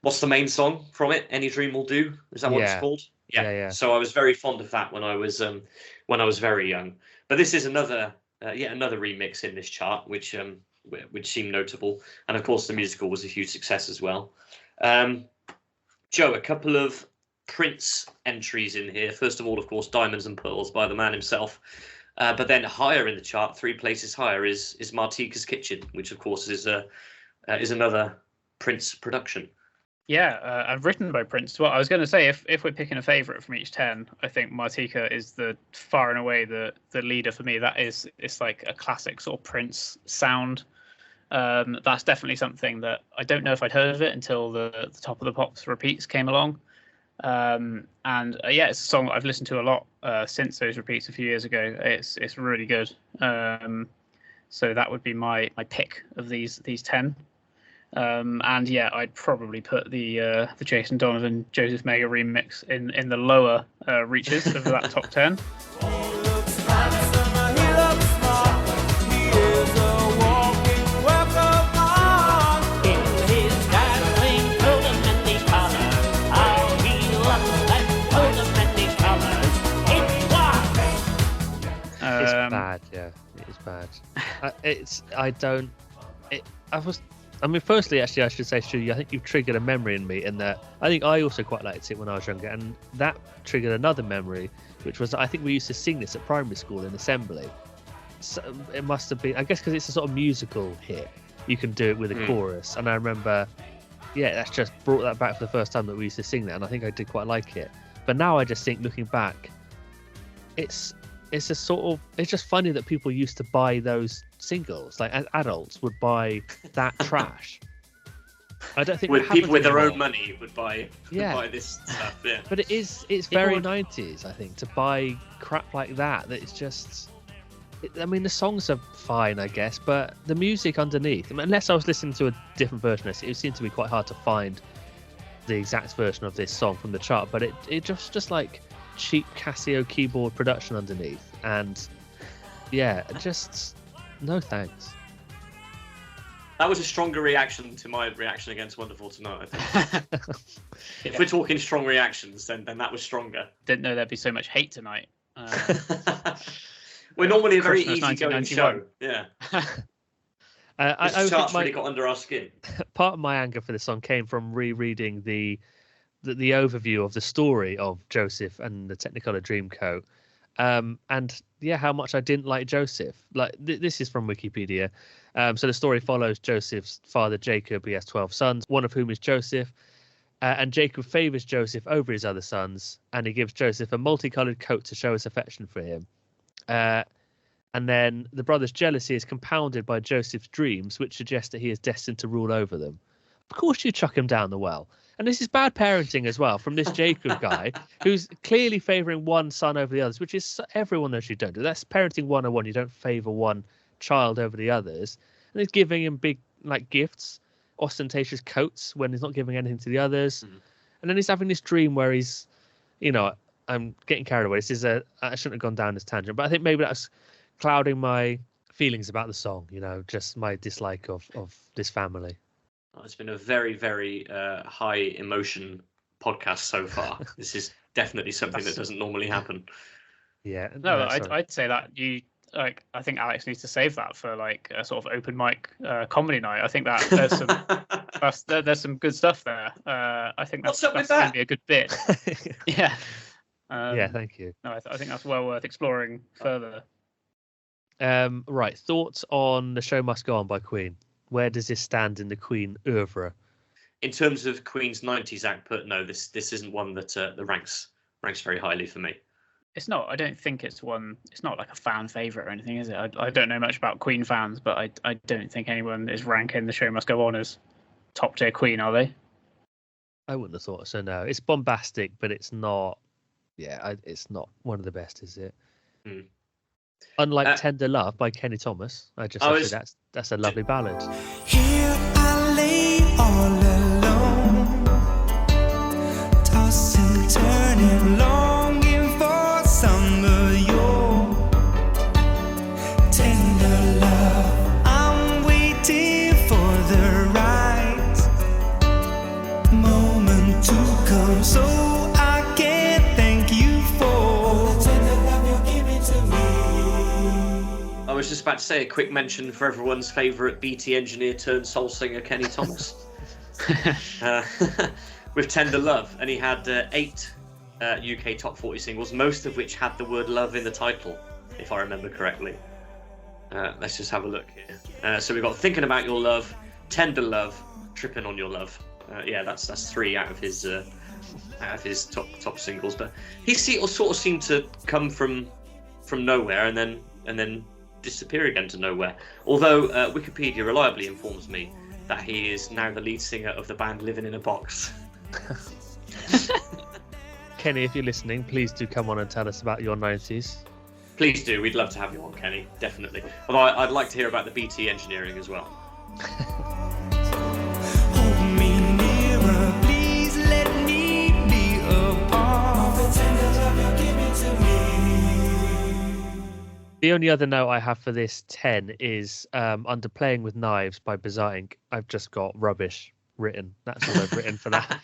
What's the main song from it? Any Dream Will Do? Is that what it's called? Yeah. So I was very fond of that when I was very young. But this is another yet another remix in this chart, which seemed notable. And of course, the musical was a huge success as well. Joe, a couple of Prince entries in here. First of all, of course, Diamonds and Pearls by the man himself. But then higher in the chart, 3 places higher, is Martika's Kitchen, which of course is another Prince production. Yeah, and written by Prince. Well, I was going to say, if we're picking a favourite from each 10, I think Martika is the far and away the leader for me. It's like a classic sort of Prince sound. That's definitely something that I don't know if I'd heard of it until the Top of the Pops repeats came along. And yeah, it's a song that I've listened to a lot since those repeats a few years ago. It's really good. So that would be my pick of these 10. And yeah, I'd probably put the Jason Donovan Joseph Mega remix in the lower reaches of that top 10. It's bad, yeah. It is bad. Firstly, actually, I should say, Stu, I think you've triggered a memory in me in that I think I also quite liked it when I was younger, and that triggered another memory, which was I think we used to sing this at primary school in assembly. So it must have been, I guess, because it's a sort of musical hit. You can do it with a chorus, and I remember, yeah, that's just brought that back for the first time that we used to sing that, and I think I did quite like it. But now I just think, looking back, it's just funny that people used to buy those singles, like as adults would buy that trash. I don't think with people with their own money would buy this stuff. Yeah, but it's very 90s, I think, to buy crap like that. That it's just, I mean, the songs are fine, I guess, but the music underneath, unless I was listening to a different version, it seemed to be quite hard to find the exact version of this song from the chart. But it just like cheap Casio keyboard production underneath, and yeah, just no thanks. That was a stronger reaction to my reaction against Wonderful Tonight, I think. If we're talking strong reactions, then that was stronger. Didn't know there'd be so much hate tonight. We're normally a very Christmas easygoing show. Yeah. This chart's really got under our skin. Part of my anger for this song came from rereading the overview of the story of Joseph and the Technicolor Dreamcoat, and yeah, how much I didn't like Joseph. Like this is from Wikipedia. So the story follows Joseph's father Jacob. He has 12 sons, one of whom is Joseph, and Jacob favors Joseph over his other sons, and he gives Joseph a multicolored coat to show his affection for him. And then the brothers' jealousy is compounded by Joseph's dreams, which suggest that he is destined to rule over them. Of course you chuck him down the well. And this is bad parenting as well from this Jacob guy who's clearly favouring one son over the others, which is everyone knows you don't do. That's parenting 101. You don't favour one child over the others. And he's giving him big gifts, ostentatious coats when he's not giving anything to the others. And then he's having this dream where he's, I'm getting carried away. I shouldn't have gone down this tangent, but I think maybe that's clouding my feelings about the song, just my dislike of this family. It's been a very, very high emotion podcast so far. This is definitely something that doesn't normally happen. Yeah. No, I'd say that I think Alex needs to save that for like a sort of open mic comedy night. I think that there's some good stuff there. I think that's going to be a good bit. Yeah. Yeah. Thank you. No, I think that's well worth exploring further. Right. Thoughts on The Show Must Go On by Queen? Where does this stand in the Queen oeuvre? In terms of Queen's 90s output, no, this isn't one that ranks very highly for me. It's not. I don't think it's one. It's not like a fan favourite or anything, is it? I don't know much about Queen fans, but I don't think anyone is ranking The Show Must Go On as top tier Queen, are they? I wouldn't have thought so. No, it's bombastic, but it's not Yeah, it's not one of the best, is it? Hmm. Unlike Tender Love by Kenny Thomas, I just have to say that's a lovely ballad. Here I lay all alone, tossing, turning, longing for some of your tender love. I'm waiting for the right moment to come, so I can thank you for the tender love you're giving to me. I was just about to say a quick mention for everyone's favourite BT engineer turned soul singer, Kenny Thomas. With Tender Love, and he had 8 UK top 40 singles, most of which had the word love in the title, if I remember correctly. Let's just have a look here. So we've got Thinking About Your Love, Tender Love, Tripping on Your Love. Yeah, that's 3 out of his top singles. But he sort of seemed to come from nowhere and then disappear again to nowhere. Although Wikipedia reliably informs me that he is now the lead singer of the band Living in a Box. Kenny, if you're listening, please do come on and tell us about your 90s. Please do. We'd love to have you on, Kenny. Definitely. Although I'd like to hear about the BT engineering as well. Hold me nearer, please let me be a part of the tender love you're giving to me. The only other note I have for this 10 is under Playing with Knives by Bizarre Inc. I've just got rubbish written. That's all I've written for that.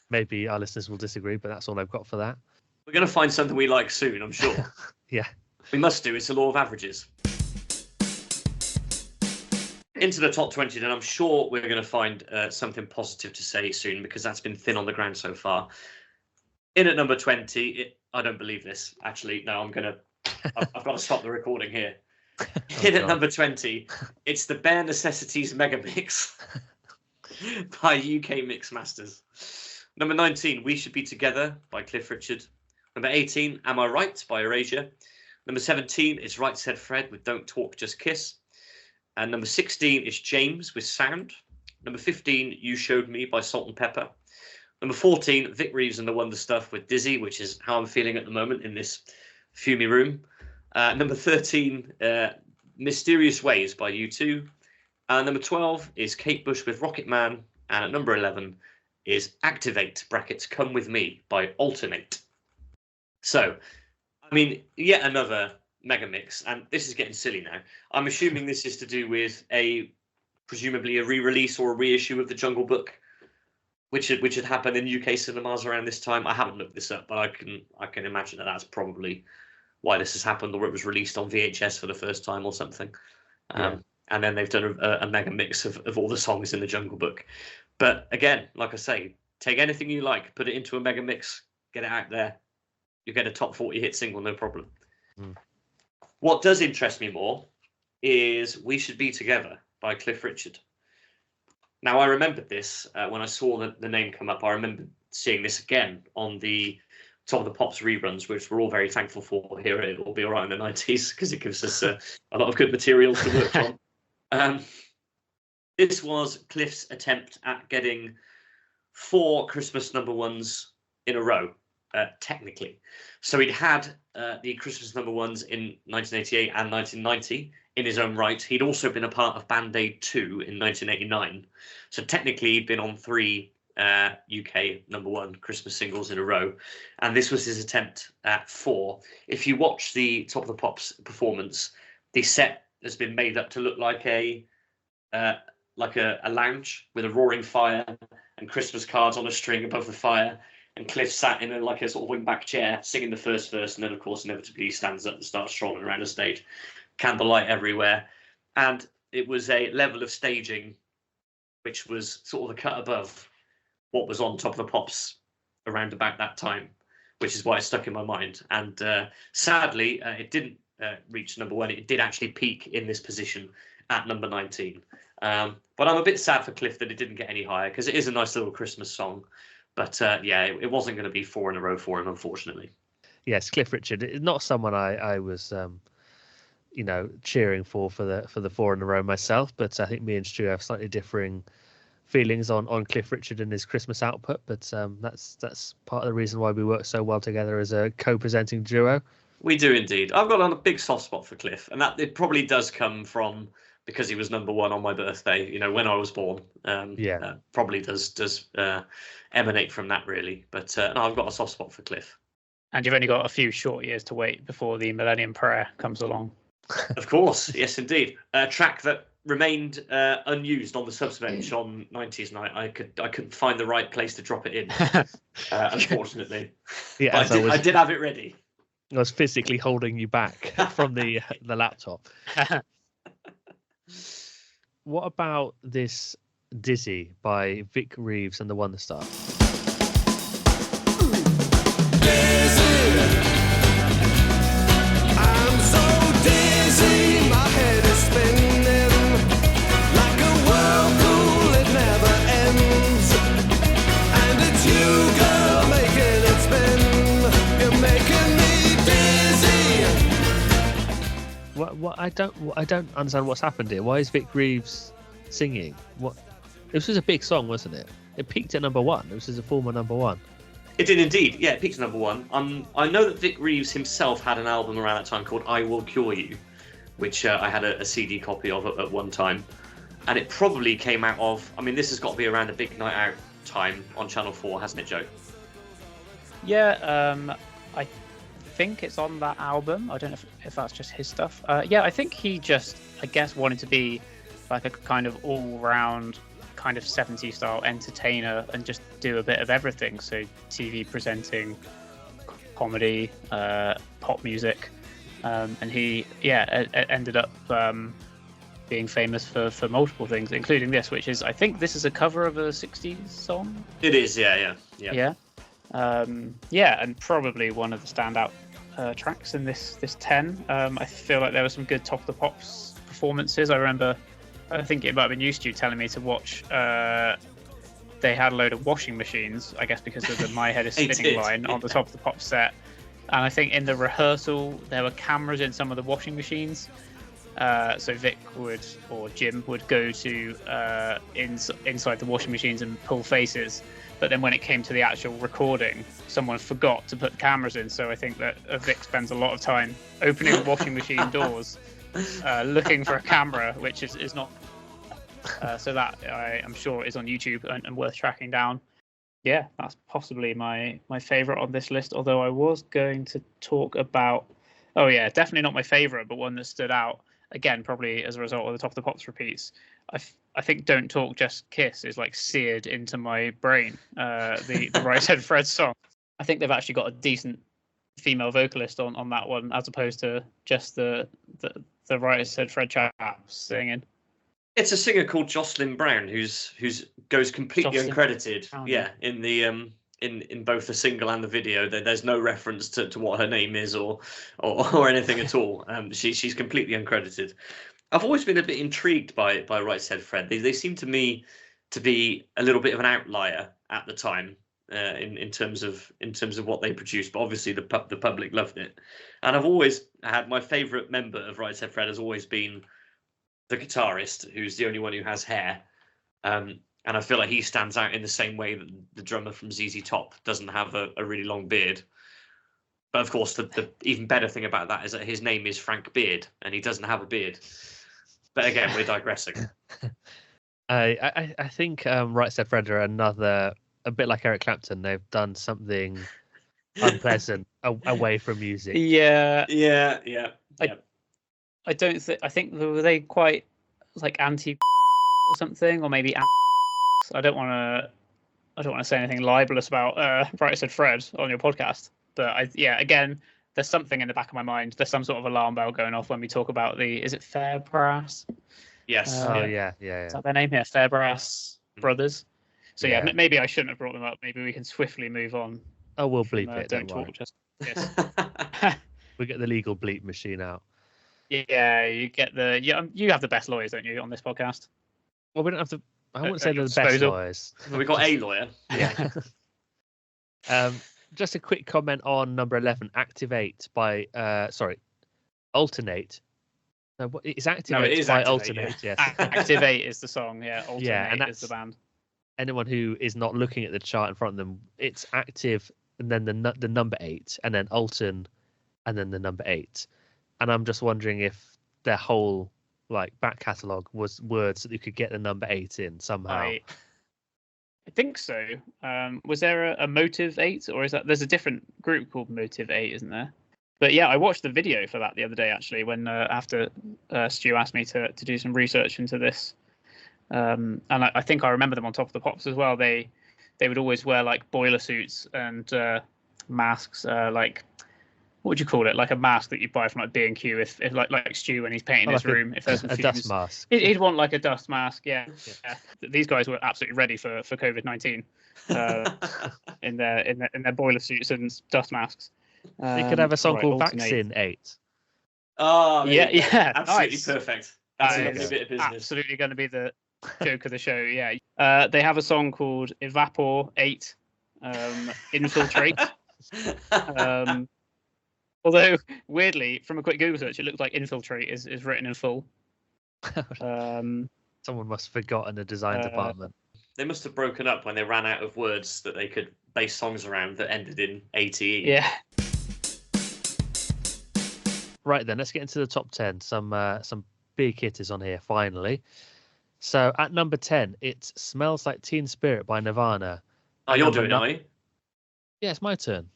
Maybe our listeners will disagree, but that's all I've got for that. We're going to find something we like soon, I'm sure. Yeah. We must do. It's the law of averages. Into the top 20, then I'm sure we're going to find something positive to say soon, because that's been thin on the ground so far. In at number 20, I don't believe this. Actually, no, I've got to stop the recording here. At number 20, it's the Bare Necessities Mega Mix by UK Mixmasters. Number 19, We Should Be Together by Cliff Richard. Number 18, Am I Right by Erasure. Number 17, It's Right Said Fred with Don't Talk, Just Kiss. And number 16 is James with Sound. Number 15, You Showed Me by Salt and Pepper. Number 14, Vic Reeves and the Wonder Stuff with Dizzy, which is how I'm feeling at the moment in this fumy room. Number 13, Mysterious Ways by U2. Number 12 is Kate Bush with Rocket Man. And at number 11 is Activate, brackets, Come With Me by Alternate. So, I mean, yet another mega mix. And this is getting silly now. I'm assuming this is to do with presumably a re-release or a reissue of the Jungle Book, which had happened in UK cinemas around this time. I haven't looked this up, but I can imagine that that's probably why this has happened, or it was released on VHS for the first time or something. And then they've done a mega mix of all the songs in the Jungle Book. But again, like I say, take anything you like, put it into a mega mix, get it out there. You get a top 40 hit single, no problem. What does interest me more is We Should Be Together by Cliff Richard. Now, I remembered this when I saw the name come up. I remember seeing this again on the Top of the Pops reruns, which we're all very thankful for here. It'll be all right in the 90s because it gives us a lot of good material to work on. This was Cliff's attempt at getting 4 Christmas number ones in a row, technically. So he'd had the Christmas number ones in 1988 and 1990 in his own right. He'd also been a part of Band Aid 2 in 1989. So technically he'd been on 3 UK number 1 Christmas singles in a row. And this was his attempt at 4. If you watch the Top of the Pops performance, the set has been made up to look like a lounge with a roaring fire and Christmas cards on a string above the fire. And Cliff sat in a sort of wing-back chair singing the first verse. And then, of course, inevitably he stands up and starts strolling around the stage. Candlelight everywhere. And it was a level of staging which was sort of a cut above what was on Top of the Pops around about that time, which is why it stuck in my mind. And sadly, it didn't reach number 1. It did actually peak in this position at number 19. But I'm a bit sad for Cliff that it didn't get any higher, because it is a nice little Christmas song. But it wasn't going to be 4 in a row for him, unfortunately. Yes, Cliff Richard is not someone I was, cheering for the 4 in a row myself. But I think me and Stu have slightly differing feelings on Cliff Richard and his Christmas output, but that's part of the reason why we work so well together as a co-presenting duo. We do indeed. I've got a big soft spot for Cliff, and that it probably does come from because he was number one on my birthday. You know, when I was born. Probably does emanate from that really. But no, I've got a soft spot for Cliff. And you've only got a few short years to wait before the Millennium Prayer comes along. Of course, yes, indeed. A track that remained unused on the subs bench on 90s night. I couldn't find the right place to drop it in, unfortunately. Yeah, I did have it ready. I was physically holding you back from the laptop. What about this Dizzy by Vic Reeves and the Wonder Star? I'm so dizzy, my head is spinning like a whirlpool, it never ends. And it's you, girl, making it spin. You're making me dizzy. What I don't understand what's happened here. Why is Vic Reeves singing? What? This was a big song, wasn't it? It peaked at number one. This is a former number one. It did indeed. Yeah, it peaked at number one. I know that Vic Reeves himself had an album around that time called I Will Cure You, which I had a CD copy of at one time. And it probably came out of, I mean, this has got to be around a big night out time on Channel 4, hasn't it, Joe? Yeah, I think it's on that album. I don't know if that's just his stuff. Yeah, I think he just, I guess, wanted to be like a kind of all-round kind of 70s style entertainer and just do a bit of everything. So TV presenting, comedy, pop music, and he ended up being famous for multiple things, including this, which is, I think this is a cover of a 60s song. It is, yeah. And probably one of the standout tracks in this 10. I feel like there were some good Top of the Pops performances. I think it might have been you, Stu, telling me to watch. They had a load of washing machines, I guess, because of the "My Head Is Spinning" line on the Top of the Pops set. And I think in the rehearsal there were cameras in some of the washing machines. So Vic or Jim would go to inside the washing machines and pull faces. But then when it came to the actual recording, someone forgot to put the cameras in. So I think that Vic spends a lot of time opening washing machine doors, looking for a camera, which is not. So that I'm sure is on YouTube and worth tracking down. Yeah, that's possibly my favourite on this list. Although I was going to talk about, definitely not my favourite, but one that stood out. Again, probably as a result of the Top of the Pops repeats. I think "Don't Talk, Just Kiss" is like seared into my brain. The Right Said Fred song. I think they've actually got a decent female vocalist on that one, as opposed to just the Right Said Fred chap singing. It's a singer called Jocelyn Brown who's goes completely uncredited. Brown. Yeah, in the in both the single and the video. There's no reference to what her name is or anything at all. She's completely uncredited. I've always been a bit intrigued by Right Said Fred. They seem to me to be a little bit of an outlier at the time in terms of what they produced. But obviously the public loved it, and I've always had my favourite member of Right Said Fred has always been the guitarist, who's the only one who has hair. And I feel like he stands out in the same way that the drummer from ZZ Top doesn't have a really long beard. But of course, the even better thing about that is that his name is Frank Beard, and he doesn't have a beard. But again, we're digressing. I think Right Said Fred are a bit like Eric Clapton. They've done something unpleasant away from music. Yeah. I don't think. I think were they quite like anti or something, or maybe. I don't want to say anything libelous about Right Said Fred on your podcast, but again, there's something in the back of my mind. There's some sort of alarm bell going off when we talk about is it Fairbrass? Yes. Yeah. Is that their name here? Fairbrass Brothers. So yeah, maybe I shouldn't have brought them up. Maybe we can swiftly move on. Oh, we'll bleep it. Don't talk. Just yes. We get the legal bleep machine out. Yeah, you get you have the best lawyers, don't you, on this podcast? Well, we don't have to. I wouldn't say they're the best lawyers. We've got a lawyer. Yeah. Just a quick comment on number 11, Activate by Alternate. No, it's Activate by Alternate. Yeah. Yes. Activate is the song. Yeah. Alternate and is the band. anyone who is not looking at the chart in front of them, it's active and then the number 8, and then Alton, and then the number 8. And I'm just wondering if their whole back catalogue was words that you could get the number 8 in somehow. I think so. Was there a Motive 8, or is that there's a different group called Motive 8, isn't there? But yeah, I watched the video for that the other day actually when after Stu asked me to do some research into this, and I think I remember them on Top of the Pops as well. They would always wear boiler suits and masks, what would you call it? Like a mask that you buy from B&Q if like Stu when he's painting his room. If there's some fumes, dust mask. He'd want a dust mask. Yeah. These guys were absolutely ready for COVID-19 in their boiler suits and dust masks. You could have a song called Vaccine 8. Oh, yeah, absolutely nice. Perfect. That's a bit of business. Absolutely going to be the joke of the show. Yeah. They have a song called Evapor 8, Infiltrate. Although, weirdly, from a quick Google search, it looks like Infiltrate is written in full. Someone must have forgotten the design department. They must have broken up when they ran out of words that they could base songs around that ended in ATE. Yeah. Right then, let's get into the top 10. Some big hitters on here, finally. So, at number 10, it Smells Like Teen Spirit by Nirvana. Oh, you're doing it, are you? Yeah, it's my turn.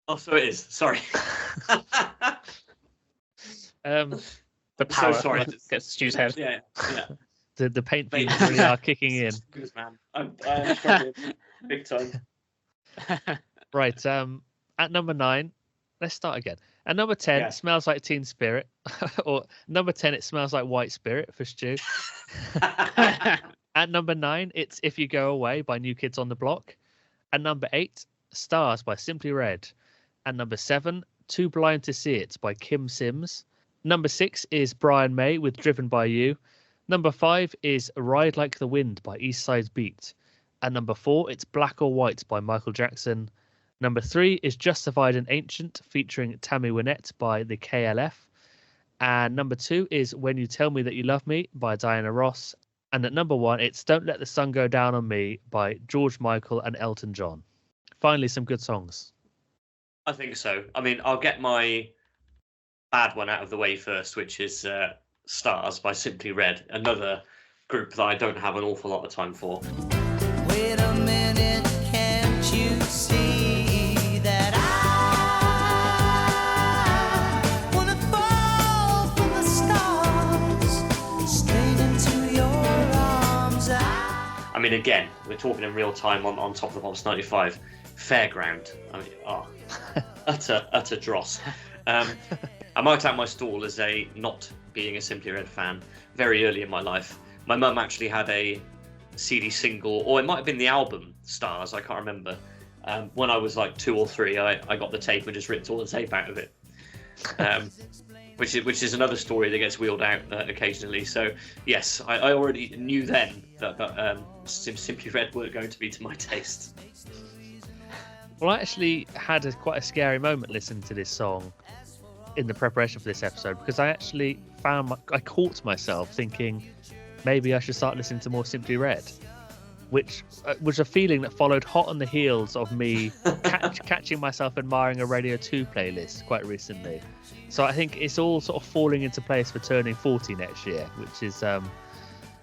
Oh, so it is. Sorry. The power gets Stu's head. Yeah. The paint fumes really are kicking in. Good man. I'm struggling big time. Right. At number 9, let's start again. At number 10, It Smells Like Teen Spirit. Or number 10, It Smells Like White Spirit for Stu. At number 9, it's If You Go Away by New Kids on the Block. At number 8, Stars by Simply Red. At number 7, Too Blind to See It by Kim Sims. Number 6 is Brian May with Driven by You. Number 5 is Ride Like the Wind by East Side Beat. At number 4, it's Black or White by Michael Jackson. Number 3 is Justified and Ancient featuring Tammy Wynette by the KLF. And number 2 is When You Tell Me That You Love Me by Diana Ross. And at number 1, it's Don't Let the Sun Go Down on Me by George Michael and Elton John. Finally, some good songs. I think so. I mean, I'll get my bad one out of the way first, which is Stars by Simply Red, another group that I don't have an awful lot of time for. Wait a minute, can't you see that I wanna fall from the stars straight into your arms? I mean, again, we're talking in real time on Top of the Pops 95. Fairground. I mean, utter dross. I marked out my stall as not being a Simply Red fan very early in my life. My mum actually had a CD single, or it might have been the album Stars, I can't remember. When I was 2 or 3, I got the tape and just ripped all the tape out of it. Which is another story that gets wheeled out occasionally. So yes, I already knew then that Simply Red weren't going to be to my taste. Well, I actually had quite a scary moment listening to this song in the preparation for this episode, because I actually I caught myself thinking maybe I should start listening to more Simply Red, which was a feeling that followed hot on the heels of me catching myself admiring a Radio 2 playlist quite recently. So I think it's all sort of falling into place for turning 40 next year, which is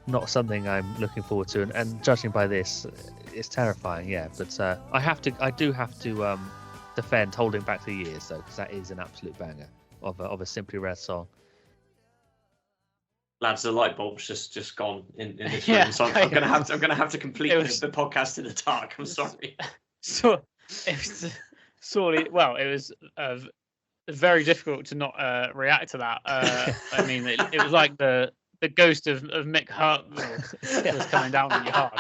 not something I'm looking forward to. And judging by this, it's terrifying, yeah. But I do have to defend Holding Back the Years, though, because that is an absolute banger of a Simply Red song. Lads, the light bulb's just gone in this room, so I'm gonna have to complete the podcast in the dark. I'm sorry. So it was sorely. Well, it was very difficult to not react to that. I mean, it was like the ghost of Mick Hart was coming down on your heart.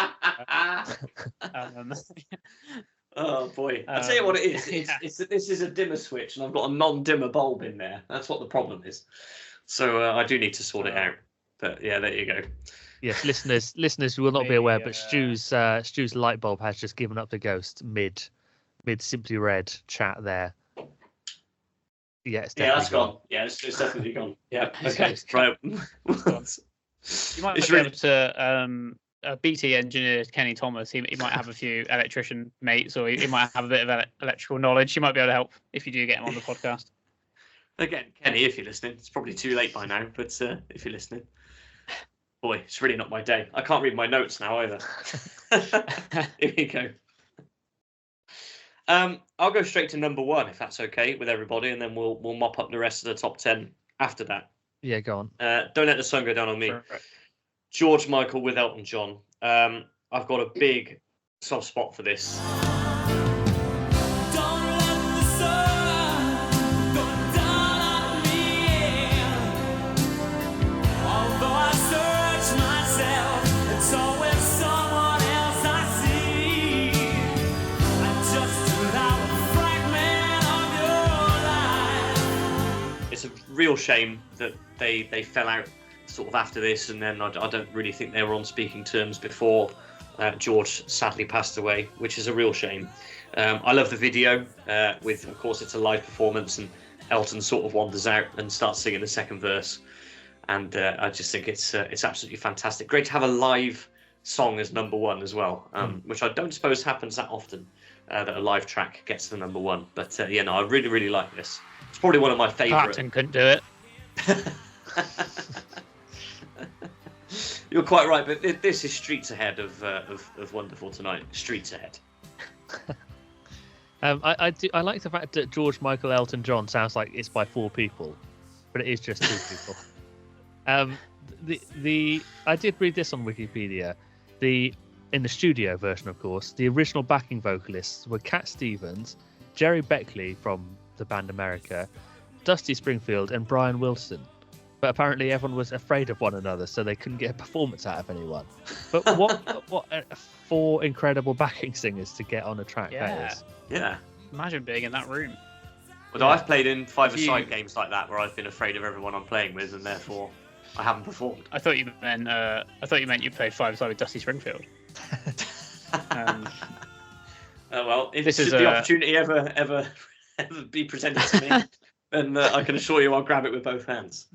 Oh boy! I'll tell you what it is. It's that this is a dimmer switch, and I've got a non-dimmer bulb in there. That's what the problem is. So I do need to sort it out. But yeah, there you go. Yes, listeners will not be aware, but Stu's light bulb has just given up the ghost mid Simply Red chat there. Yeah, it's definitely that's gone. Yeah, it's definitely gone. Yeah. Okay. Right. You might be able to BT engineer Kenny Thomas, he might have a few electrician mates, or he might have a bit of electrical knowledge. He might be able to help if you do get him on the podcast. Again, Kenny, if you're listening, it's probably too late by now, but if you're listening, boy, it's really not my day. I can't read my notes now either. Here you go. I'll go straight to number 1 if that's okay with everybody, and then we'll mop up the rest of the top 10 after that. Yeah, go on. Don't Let the Sun Go Down on Me. Right. George Michael with Elton John. I've got a big soft spot for this. Don't let the sun go down on me. Although I search myself, it's always someone else I see. I'm just another fragment of your life. It's a real shame that they fell out sort of after this, and then I don't really think they were on speaking terms before George sadly passed away, which is a real shame. I love the video with, of course, it's a live performance, and Elton sort of wanders out and starts singing the second verse, and I just think it's absolutely fantastic. Great to have a live song as number 1 as well, which I don't suppose happens that often, that a live track gets to number 1. But yeah, no, I really, really like this. It's probably one of my favourite. Clapton couldn't do it. You're quite right, but this is streets ahead of Wonderful Tonight. Streets ahead. I like the fact that George Michael Elton John sounds like it's by 4 people, but it is just 2 people. I did read this on Wikipedia. In the studio version, of course, the original backing vocalists were Cat Stevens, Jerry Beckley from the band America, Dusty Springfield, and Brian Wilson. But apparently everyone was afraid of one another, so they couldn't get a performance out of anyone. But what 4 incredible backing singers to get on a track that is. Yeah. Imagine being in that room. Although I've played in 5-a-side games like that where I've been afraid of everyone I'm playing with, and therefore I haven't performed. I thought you meant you played 5-a-side with Dusty Springfield. Well, if This is the opportunity ever be presented to me, then I can assure you I'll grab it with both hands.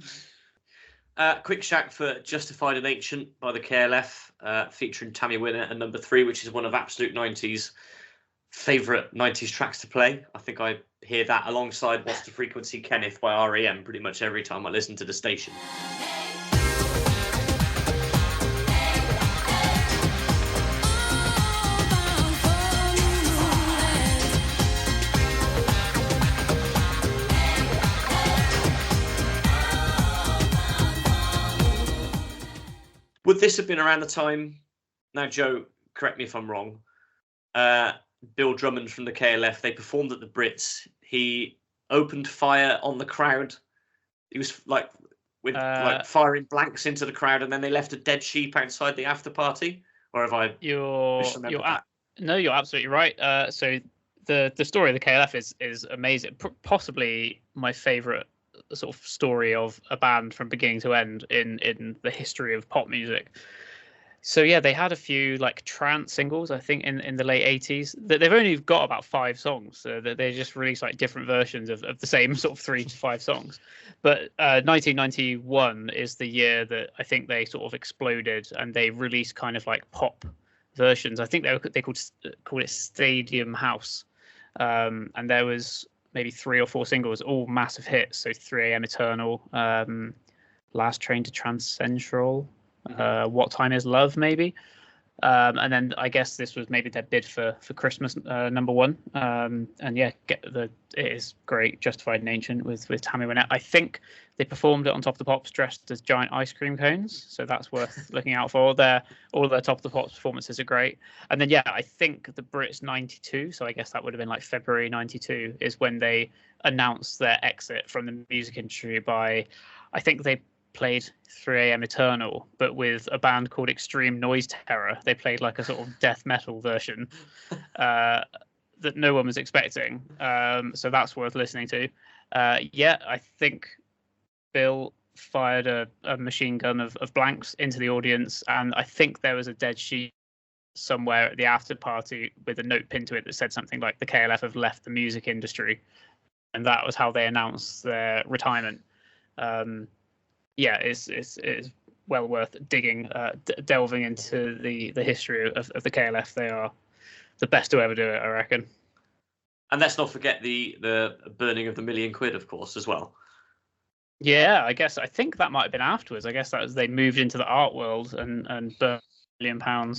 Quick shout for Justified and Ancient by the KLF, featuring Tammy Wynette and number 3, which is one of Absolute 90's favourite 90s tracks to play. I think I hear that alongside What's the Frequency Kenneth by R.E.M. pretty much every time I listen to the station. Would this have been around the time, now Joe, correct me if I'm wrong, Bill Drummond from the KLF, they performed at the Brits. He opened fire on the crowd. He was like firing blanks into the crowd, and then they left a dead sheep outside the after party. Or have I misremembered that? No, you're absolutely right. So the story of the KLF is amazing. Possibly my favourite sort of story of a band from beginning to end in the history of pop music. So yeah, they had a few like trance singles, I think, in the late 80s. They've only got about 5 songs, so they just released like different versions of the same sort of 3 to 5 songs. But 1991 is the year that I think they sort of exploded, and they released kind of like pop versions. I think they called it Stadium House, and there was maybe 3 or 4 singles, all massive hits. So 3 AM Eternal, Last Train to Transcentral, What Time Is Love, maybe. And then I guess this was maybe their bid for Christmas number 1. And yeah, it is great, Justified and Ancient with Tammy Wynette. I think they performed it on Top of the Pops dressed as giant ice cream cones, so that's worth looking out for. All of their Top of the Pops performances are great. And then yeah, I think the Brits 92, so I guess that would have been like February 92, is when they announced their exit from the music industry by, I think they played 3 AM Eternal, but with a band called Extreme Noise Terror. They played like a sort of death metal version that no one was expecting. So that's worth listening to. Yeah, I think Bill fired a machine gun of blanks into the audience, and I think there was a dead sheep somewhere at the after party with a note pinned to it that said something like the KLF have left the music industry, and that was how they announced their retirement. Yeah, it's well worth digging, delving into the history of the KLF. They are the best to ever do it, I reckon. And let's not forget the burning of the £1 million, of course, as well. Yeah, I think that might have been afterwards. I guess that was they moved into the art world and burned £1 million.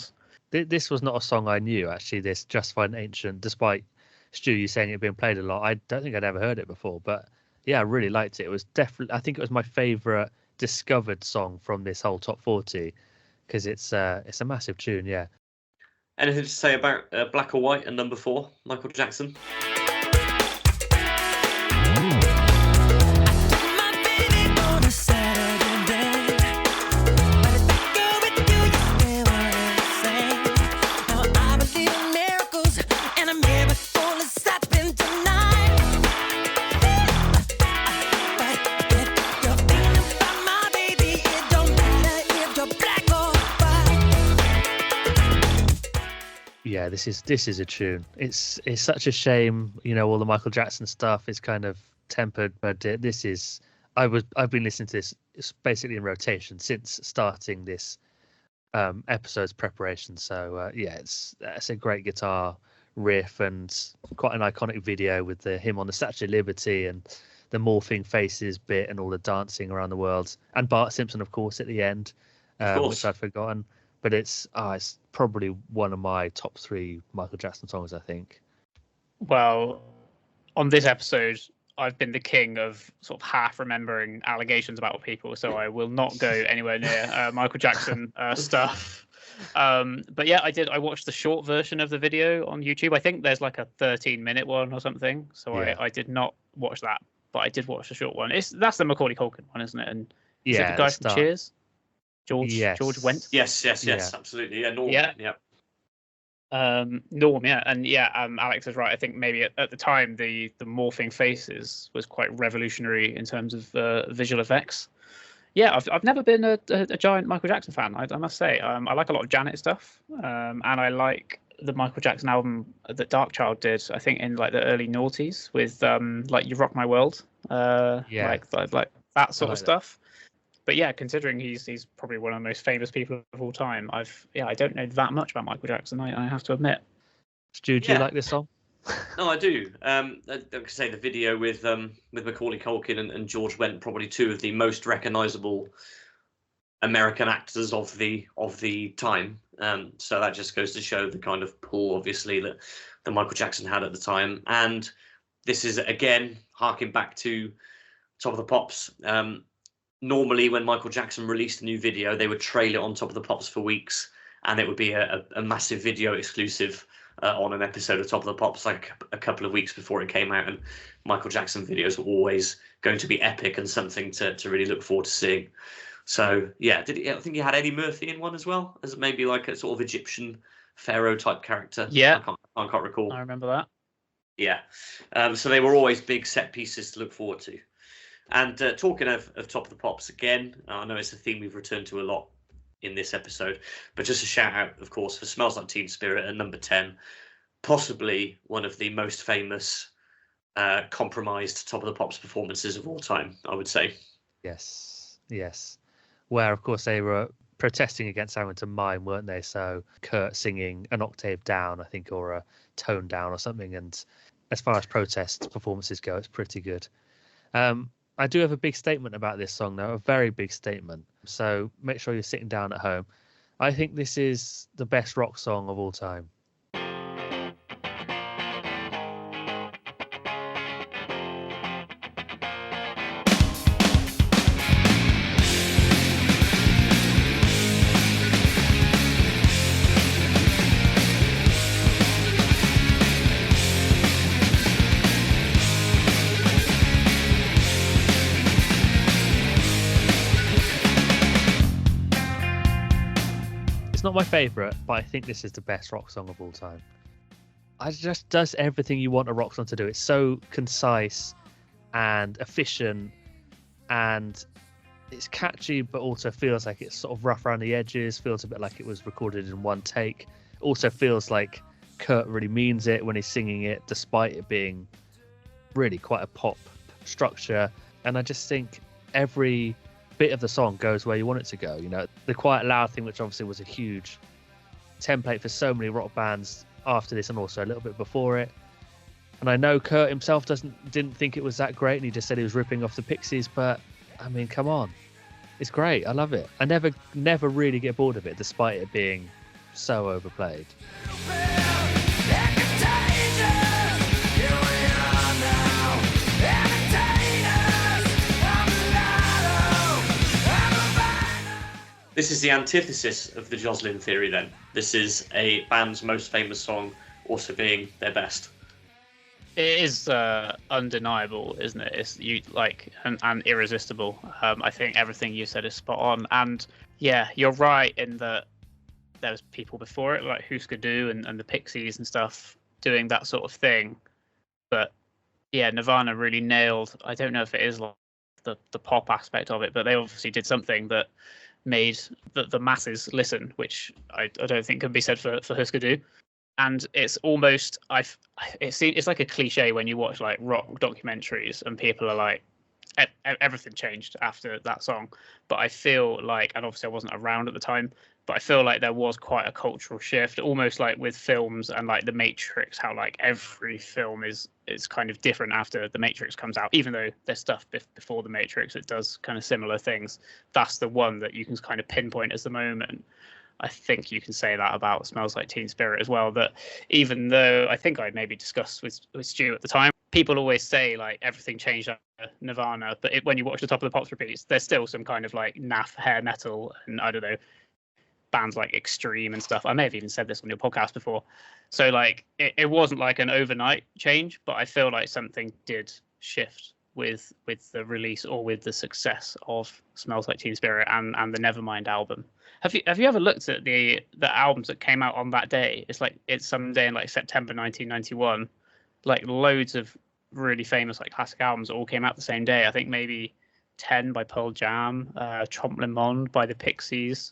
This was not a song I knew, actually, this Justified and Ancient, despite Stu, you saying it had been played a lot. I don't think I'd ever heard it before, but yeah, I really liked it. It was definitely, I think it was my favourite discovered song from this whole top 40, because it's a massive tune, yeah. Anything to say about Black or White and number 4, Michael Jackson? Yeah, this is a tune. It's such a shame, all the Michael Jackson stuff is kind of tempered, but this is. I've been listening to this basically in rotation since starting this episode's preparation. So yeah, it's a great guitar riff and quite an iconic video with him on the Statue of Liberty and the morphing faces bit and all the dancing around the world, and Bart Simpson, of course, at the end, which I'd forgotten. But it's probably one of my top 3 Michael Jackson songs, I think. Well, on this episode, I've been the king of sort of half remembering allegations about people, so I will not go anywhere near Michael Jackson stuff. But yeah, I watched the short version of the video on YouTube. I think there's like a 13-minute one or something. So yeah. I did not watch that, but I did watch the short one. That's the Macaulay Culkin one, isn't it? And is it the guy from Cheers? George Wendt? Yes, absolutely. Yeah, Norm. Yeah. Norm, yeah. And yeah, Alex is right. I think maybe at the time the morphing faces was quite revolutionary in terms of visual effects. Yeah, I've never been a giant Michael Jackson fan, I must say. I like a lot of Janet stuff, and I like the Michael Jackson album that Darkchild did, I think in like the early noughties with like You Rock My World, like that sort of stuff. But yeah, considering he's probably one of the most famous people of all time, I don't know that much about Michael Jackson. I have to admit. Stu, do you like this song? No, I do. Like I say, the video with Macaulay Culkin and George Wendt, probably 2 of the most recognisable American actors of the time. So that just goes to show the kind of pull, obviously, that Michael Jackson had at the time. And this is again harking back to Top of the Pops. Normally, when Michael Jackson released a new video, they would trail it on Top of the Pops for weeks, and it would be a massive video exclusive on an episode of Top of the Pops, like a couple of weeks before it came out. And Michael Jackson videos were always going to be epic and something to really look forward to seeing. So yeah, I think you had Eddie Murphy in one as well, as maybe like a sort of Egyptian pharaoh type character. Yeah, I can't recall. I remember that. Yeah, so they were always big set pieces to look forward to. And talking of Top of the Pops again, I know it's a theme we've returned to a lot in this episode, but just a shout out, of course, for Smells Like Teen Spirit at number 10, possibly one of the most famous compromised Top of the Pops performances of all time, I would say. Yes. Where, of course, they were protesting against having to mime, weren't they? So Kurt singing an octave down, I think, or a tone down or something. And as far as protest performances go, it's pretty good. I do have a big statement about this song, though, a very big statement. So make sure you're sitting down at home. I think this is the best rock song of all time. It's not my favourite, but I think this is the best rock song of all time. It just does everything you want a rock song to do. It's so concise and efficient, and it's catchy, but also feels like it's sort of rough around the edges, feels a bit like it was recorded in one take. Also feels like Kurt really means it when he's singing it, despite it being really quite a pop structure. And I just think every bit of the song goes where you want it to go. You know, the Quiet Loud thing, which obviously was a huge template for so many rock bands after this and also a little bit before it. And I know Kurt himself didn't think it was that great, and he just said he was ripping off the Pixies, but I mean, come on. It's great. I love it. I never really get bored of it, despite it being so overplayed. This is the antithesis of the Joslin theory then. This is a band's most famous song also being their best. It is undeniable, isn't it? It's and irresistible. I think everything you said is spot on. And yeah, you're right in that there was people before it, like Husker Du and the Pixies and stuff, doing that sort of thing. But yeah, Nirvana really nailed, I don't know if it is like the pop aspect of it, but they obviously did something that made the masses listen, which I don't think can be said for Husker Du. And it's almost it's like a cliche when you watch like rock documentaries and people are like, everything changed after that song. But I feel like, and obviously I wasn't around at the time, but I feel like there was quite a cultural shift, almost like with films and like The Matrix, how like every film is kind of different after The Matrix comes out, even though there's stuff before The Matrix that does kind of similar things. That's the one that you can kind of pinpoint as the moment. I think you can say that about Smells Like Teen Spirit as well, that even though I think I maybe discussed with Stu at the time, people always say like everything changed after Nirvana, but when you watch the Top of the Pops repeats, there's still some kind of like naff hair metal and I don't know, bands like Extreme and stuff. I may have even said this on your podcast before. So like it wasn't like an overnight change, but I feel like something did shift with the release or with the success of Smells Like Teen Spirit and the Nevermind album. Have you ever looked at the albums that came out on that day? It's some day in like September 1991. Like loads of really famous like classic albums all came out the same day. I think maybe 10 by Pearl Jam, Trompe Le Monde by the Pixies.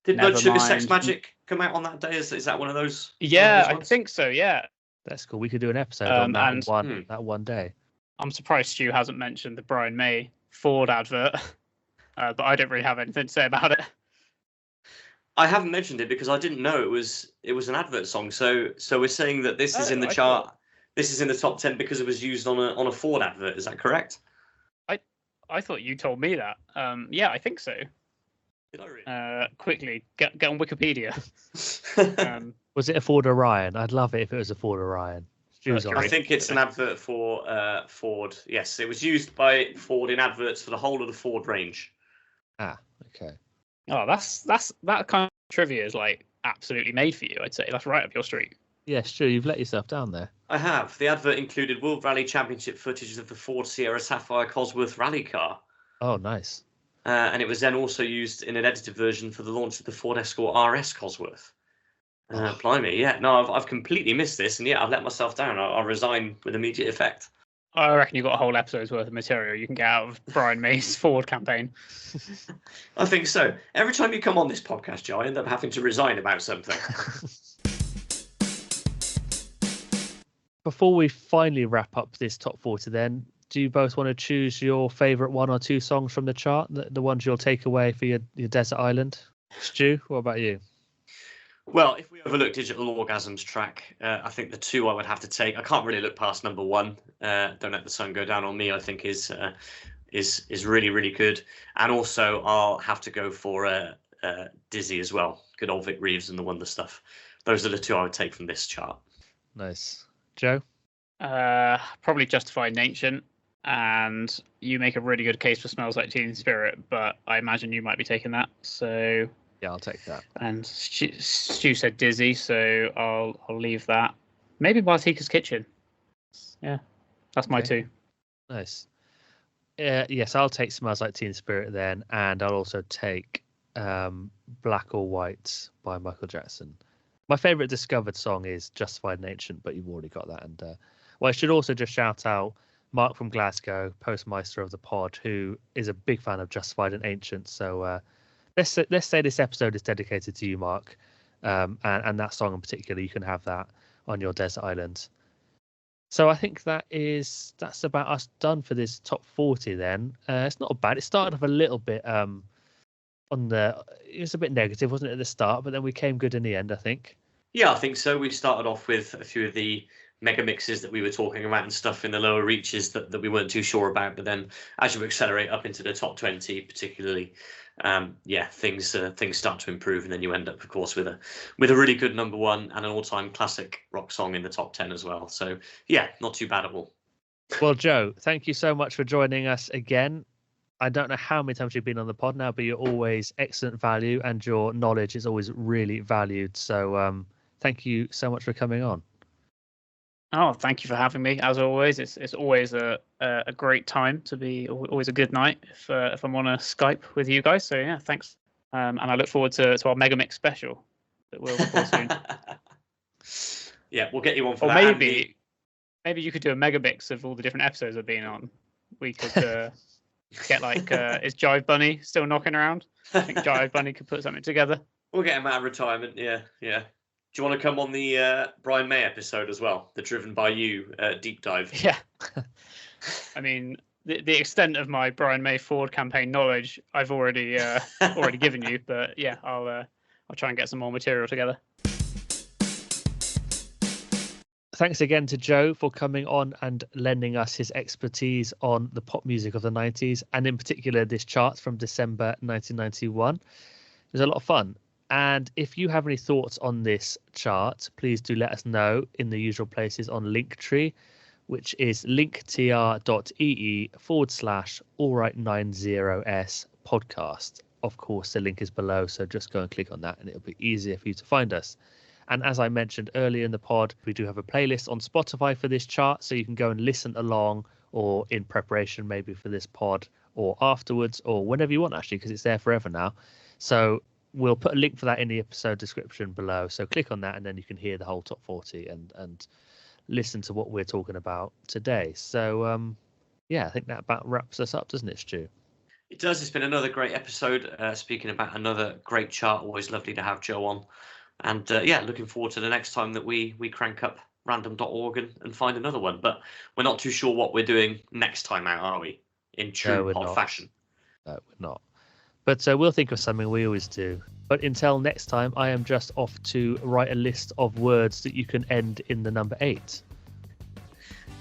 Did Blood Sugar Sex Magic come out on that day? Is that one of those? Yeah, I think so. Yeah, that's cool. We could do an episode on that one day. I'm surprised Stu hasn't mentioned the Brian May Ford advert, but I don't really have anything to say about it. I haven't mentioned it because I didn't know it was an advert song. So we're saying that this is in the chart. This is in the top 10 because it was used on a Ford advert. Is that correct? I thought you told me that. Yeah, I think so. Did I really? Quickly get on Wikipedia. Was it a Ford Orion? I'd love it if it was a Ford Orion. I think it's an advert for Ford. Yes, it was used by Ford in adverts for the whole of the Ford range. Ah, okay. Oh, that kind of trivia is like absolutely made for you. I'd say that's right up your street. Yes, true. You've let yourself down there. I have. The advert included World Rally Championship footage of the Ford Sierra Sapphire Cosworth rally car. Oh, nice. And it was then also used in an edited version for the launch of the Ford Escort RS Cosworth. Blimey, yeah. No, I've completely missed this, and yeah, I've let myself down. I'll resign with immediate effect. I reckon you've got a whole episode's worth of material you can get out of Brian May's Ford campaign. I think so. Every time you come on this podcast, Joe, I end up having to resign about something. Before we finally wrap up this top 40 then, do you both want to choose your favourite one or two songs from the chart, the ones you'll take away for your desert island? Stu, what about you? Well, if we overlook Digital Orgasms track, I think the two I would have to take, I can't really look past number one. Don't Let the Sun Go Down on Me, I think is really, really good. And also I'll have to go for Dizzy as well. Good old Vic Reeves and the Wonder Stuff. Those are the two I would take from this chart. Nice. Joe? Probably Justified and Ancient. And you make a really good case for Smells Like Teen Spirit, but I imagine you might be taking that. So yeah, I'll take that. And Stu said Dizzy, so I'll leave that. Maybe Bartika's Kitchen. Yeah, that's my two. Nice. Yes, I'll take Smells Like Teen Spirit then, and I'll also take Black or White by Michael Jackson. My favourite discovered song is Justified and Ancient, but you've already got that. And I should also just shout out Mark from Glasgow, postmeister of the pod, who is a big fan of Justified and Ancient. So let's say this episode is dedicated to you, Mark, and that song in particular. You can have that on your desert island. So I think that's about us done for this top 40 then. It's not bad. It started off a little bit it was a bit negative, wasn't it, at the start, but then we came good in the end, I think. Yeah, I think so. We started off with a few of the mega mixes that we were talking about and stuff in the lower reaches that we weren't too sure about. But then as you accelerate up into the top 20, particularly, things start to improve, and then you end up, of course, with a really good number one and an all-time classic rock song in the top 10 as well. So yeah, not too bad at all. Well, Joe, thank you so much for joining us again. I don't know how many times you've been on the pod now, but you're always excellent value, and your knowledge is always really valued. So thank you so much for coming on. Oh, thank you for having me. As always, it's always a great time to be. Always a good night if I'm on a Skype with you guys. So yeah, thanks. And I look forward to our Mega Mix special that we'll record soon. Yeah, we'll get you on for or that. Maybe you could do a Mega Mix of all the different episodes I've been on. We could get like is Jive Bunny still knocking around? I think Jive Bunny could put something together. We'll get him out of retirement. Yeah. Do you want to come on the Brian May episode as well? The Driven by You deep dive. Yeah. I mean, the extent of my Brian May Ford campaign knowledge, I've already given you. But yeah, I'll try and get some more material together. Thanks again to Joe for coming on and lending us his expertise on the pop music of the 90s, and in particular this chart from December 1991. It was a lot of fun. And if you have any thoughts on this chart, please do let us know in the usual places on Linktree, which is linktr.ee/allright90s podcast. Of course, the link is below, so just go and click on that and it'll be easier for you to find us. And as I mentioned earlier in the pod, we do have a playlist on Spotify for this chart, so you can go and listen along, or in preparation maybe for this pod, or afterwards, or whenever you want, actually, because it's there forever now. So we'll put a link for that in the episode description below. So click on that and then you can hear the whole top 40 and listen to what we're talking about today. So, I think that about wraps us up, doesn't it, Stu? It does. It's been another great episode. Speaking about another great chart, always lovely to have Joe on. And looking forward to the next time that we crank up random.org and find another one. But we're not too sure what we're doing next time out, are we? In true pod fashion. No, we're not. But we'll think of something, we always do. But until next time, I am just off to write a list of words that you can end in the number 8.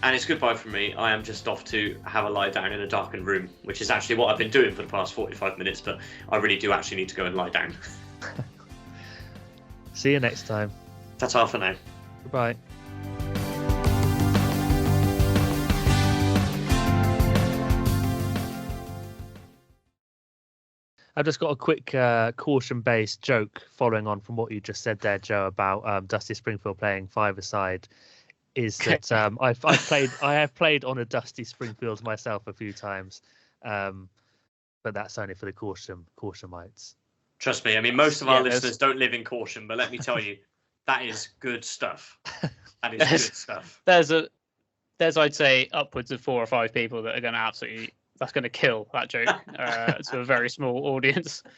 And it's goodbye from me. I am just off to have a lie down in a darkened room, which is actually what I've been doing for the past 45 minutes, but I really do actually need to go and lie down. See you next time. That's all for now. Goodbye. I've just got a quick caution-based joke following on from what you just said there, Joe, about Dusty Springfield playing five-a-side. Is that I have played on a Dusty Springfield myself a few times, but that's only for the Caution-mites. Trust me, I mean, most of our listeners don't live in Caution, but let me tell you, that is good stuff. That is good stuff. There's I'd say upwards of 4 or 5 people that are going to absolutely. That's going to kill that joke to a very small audience.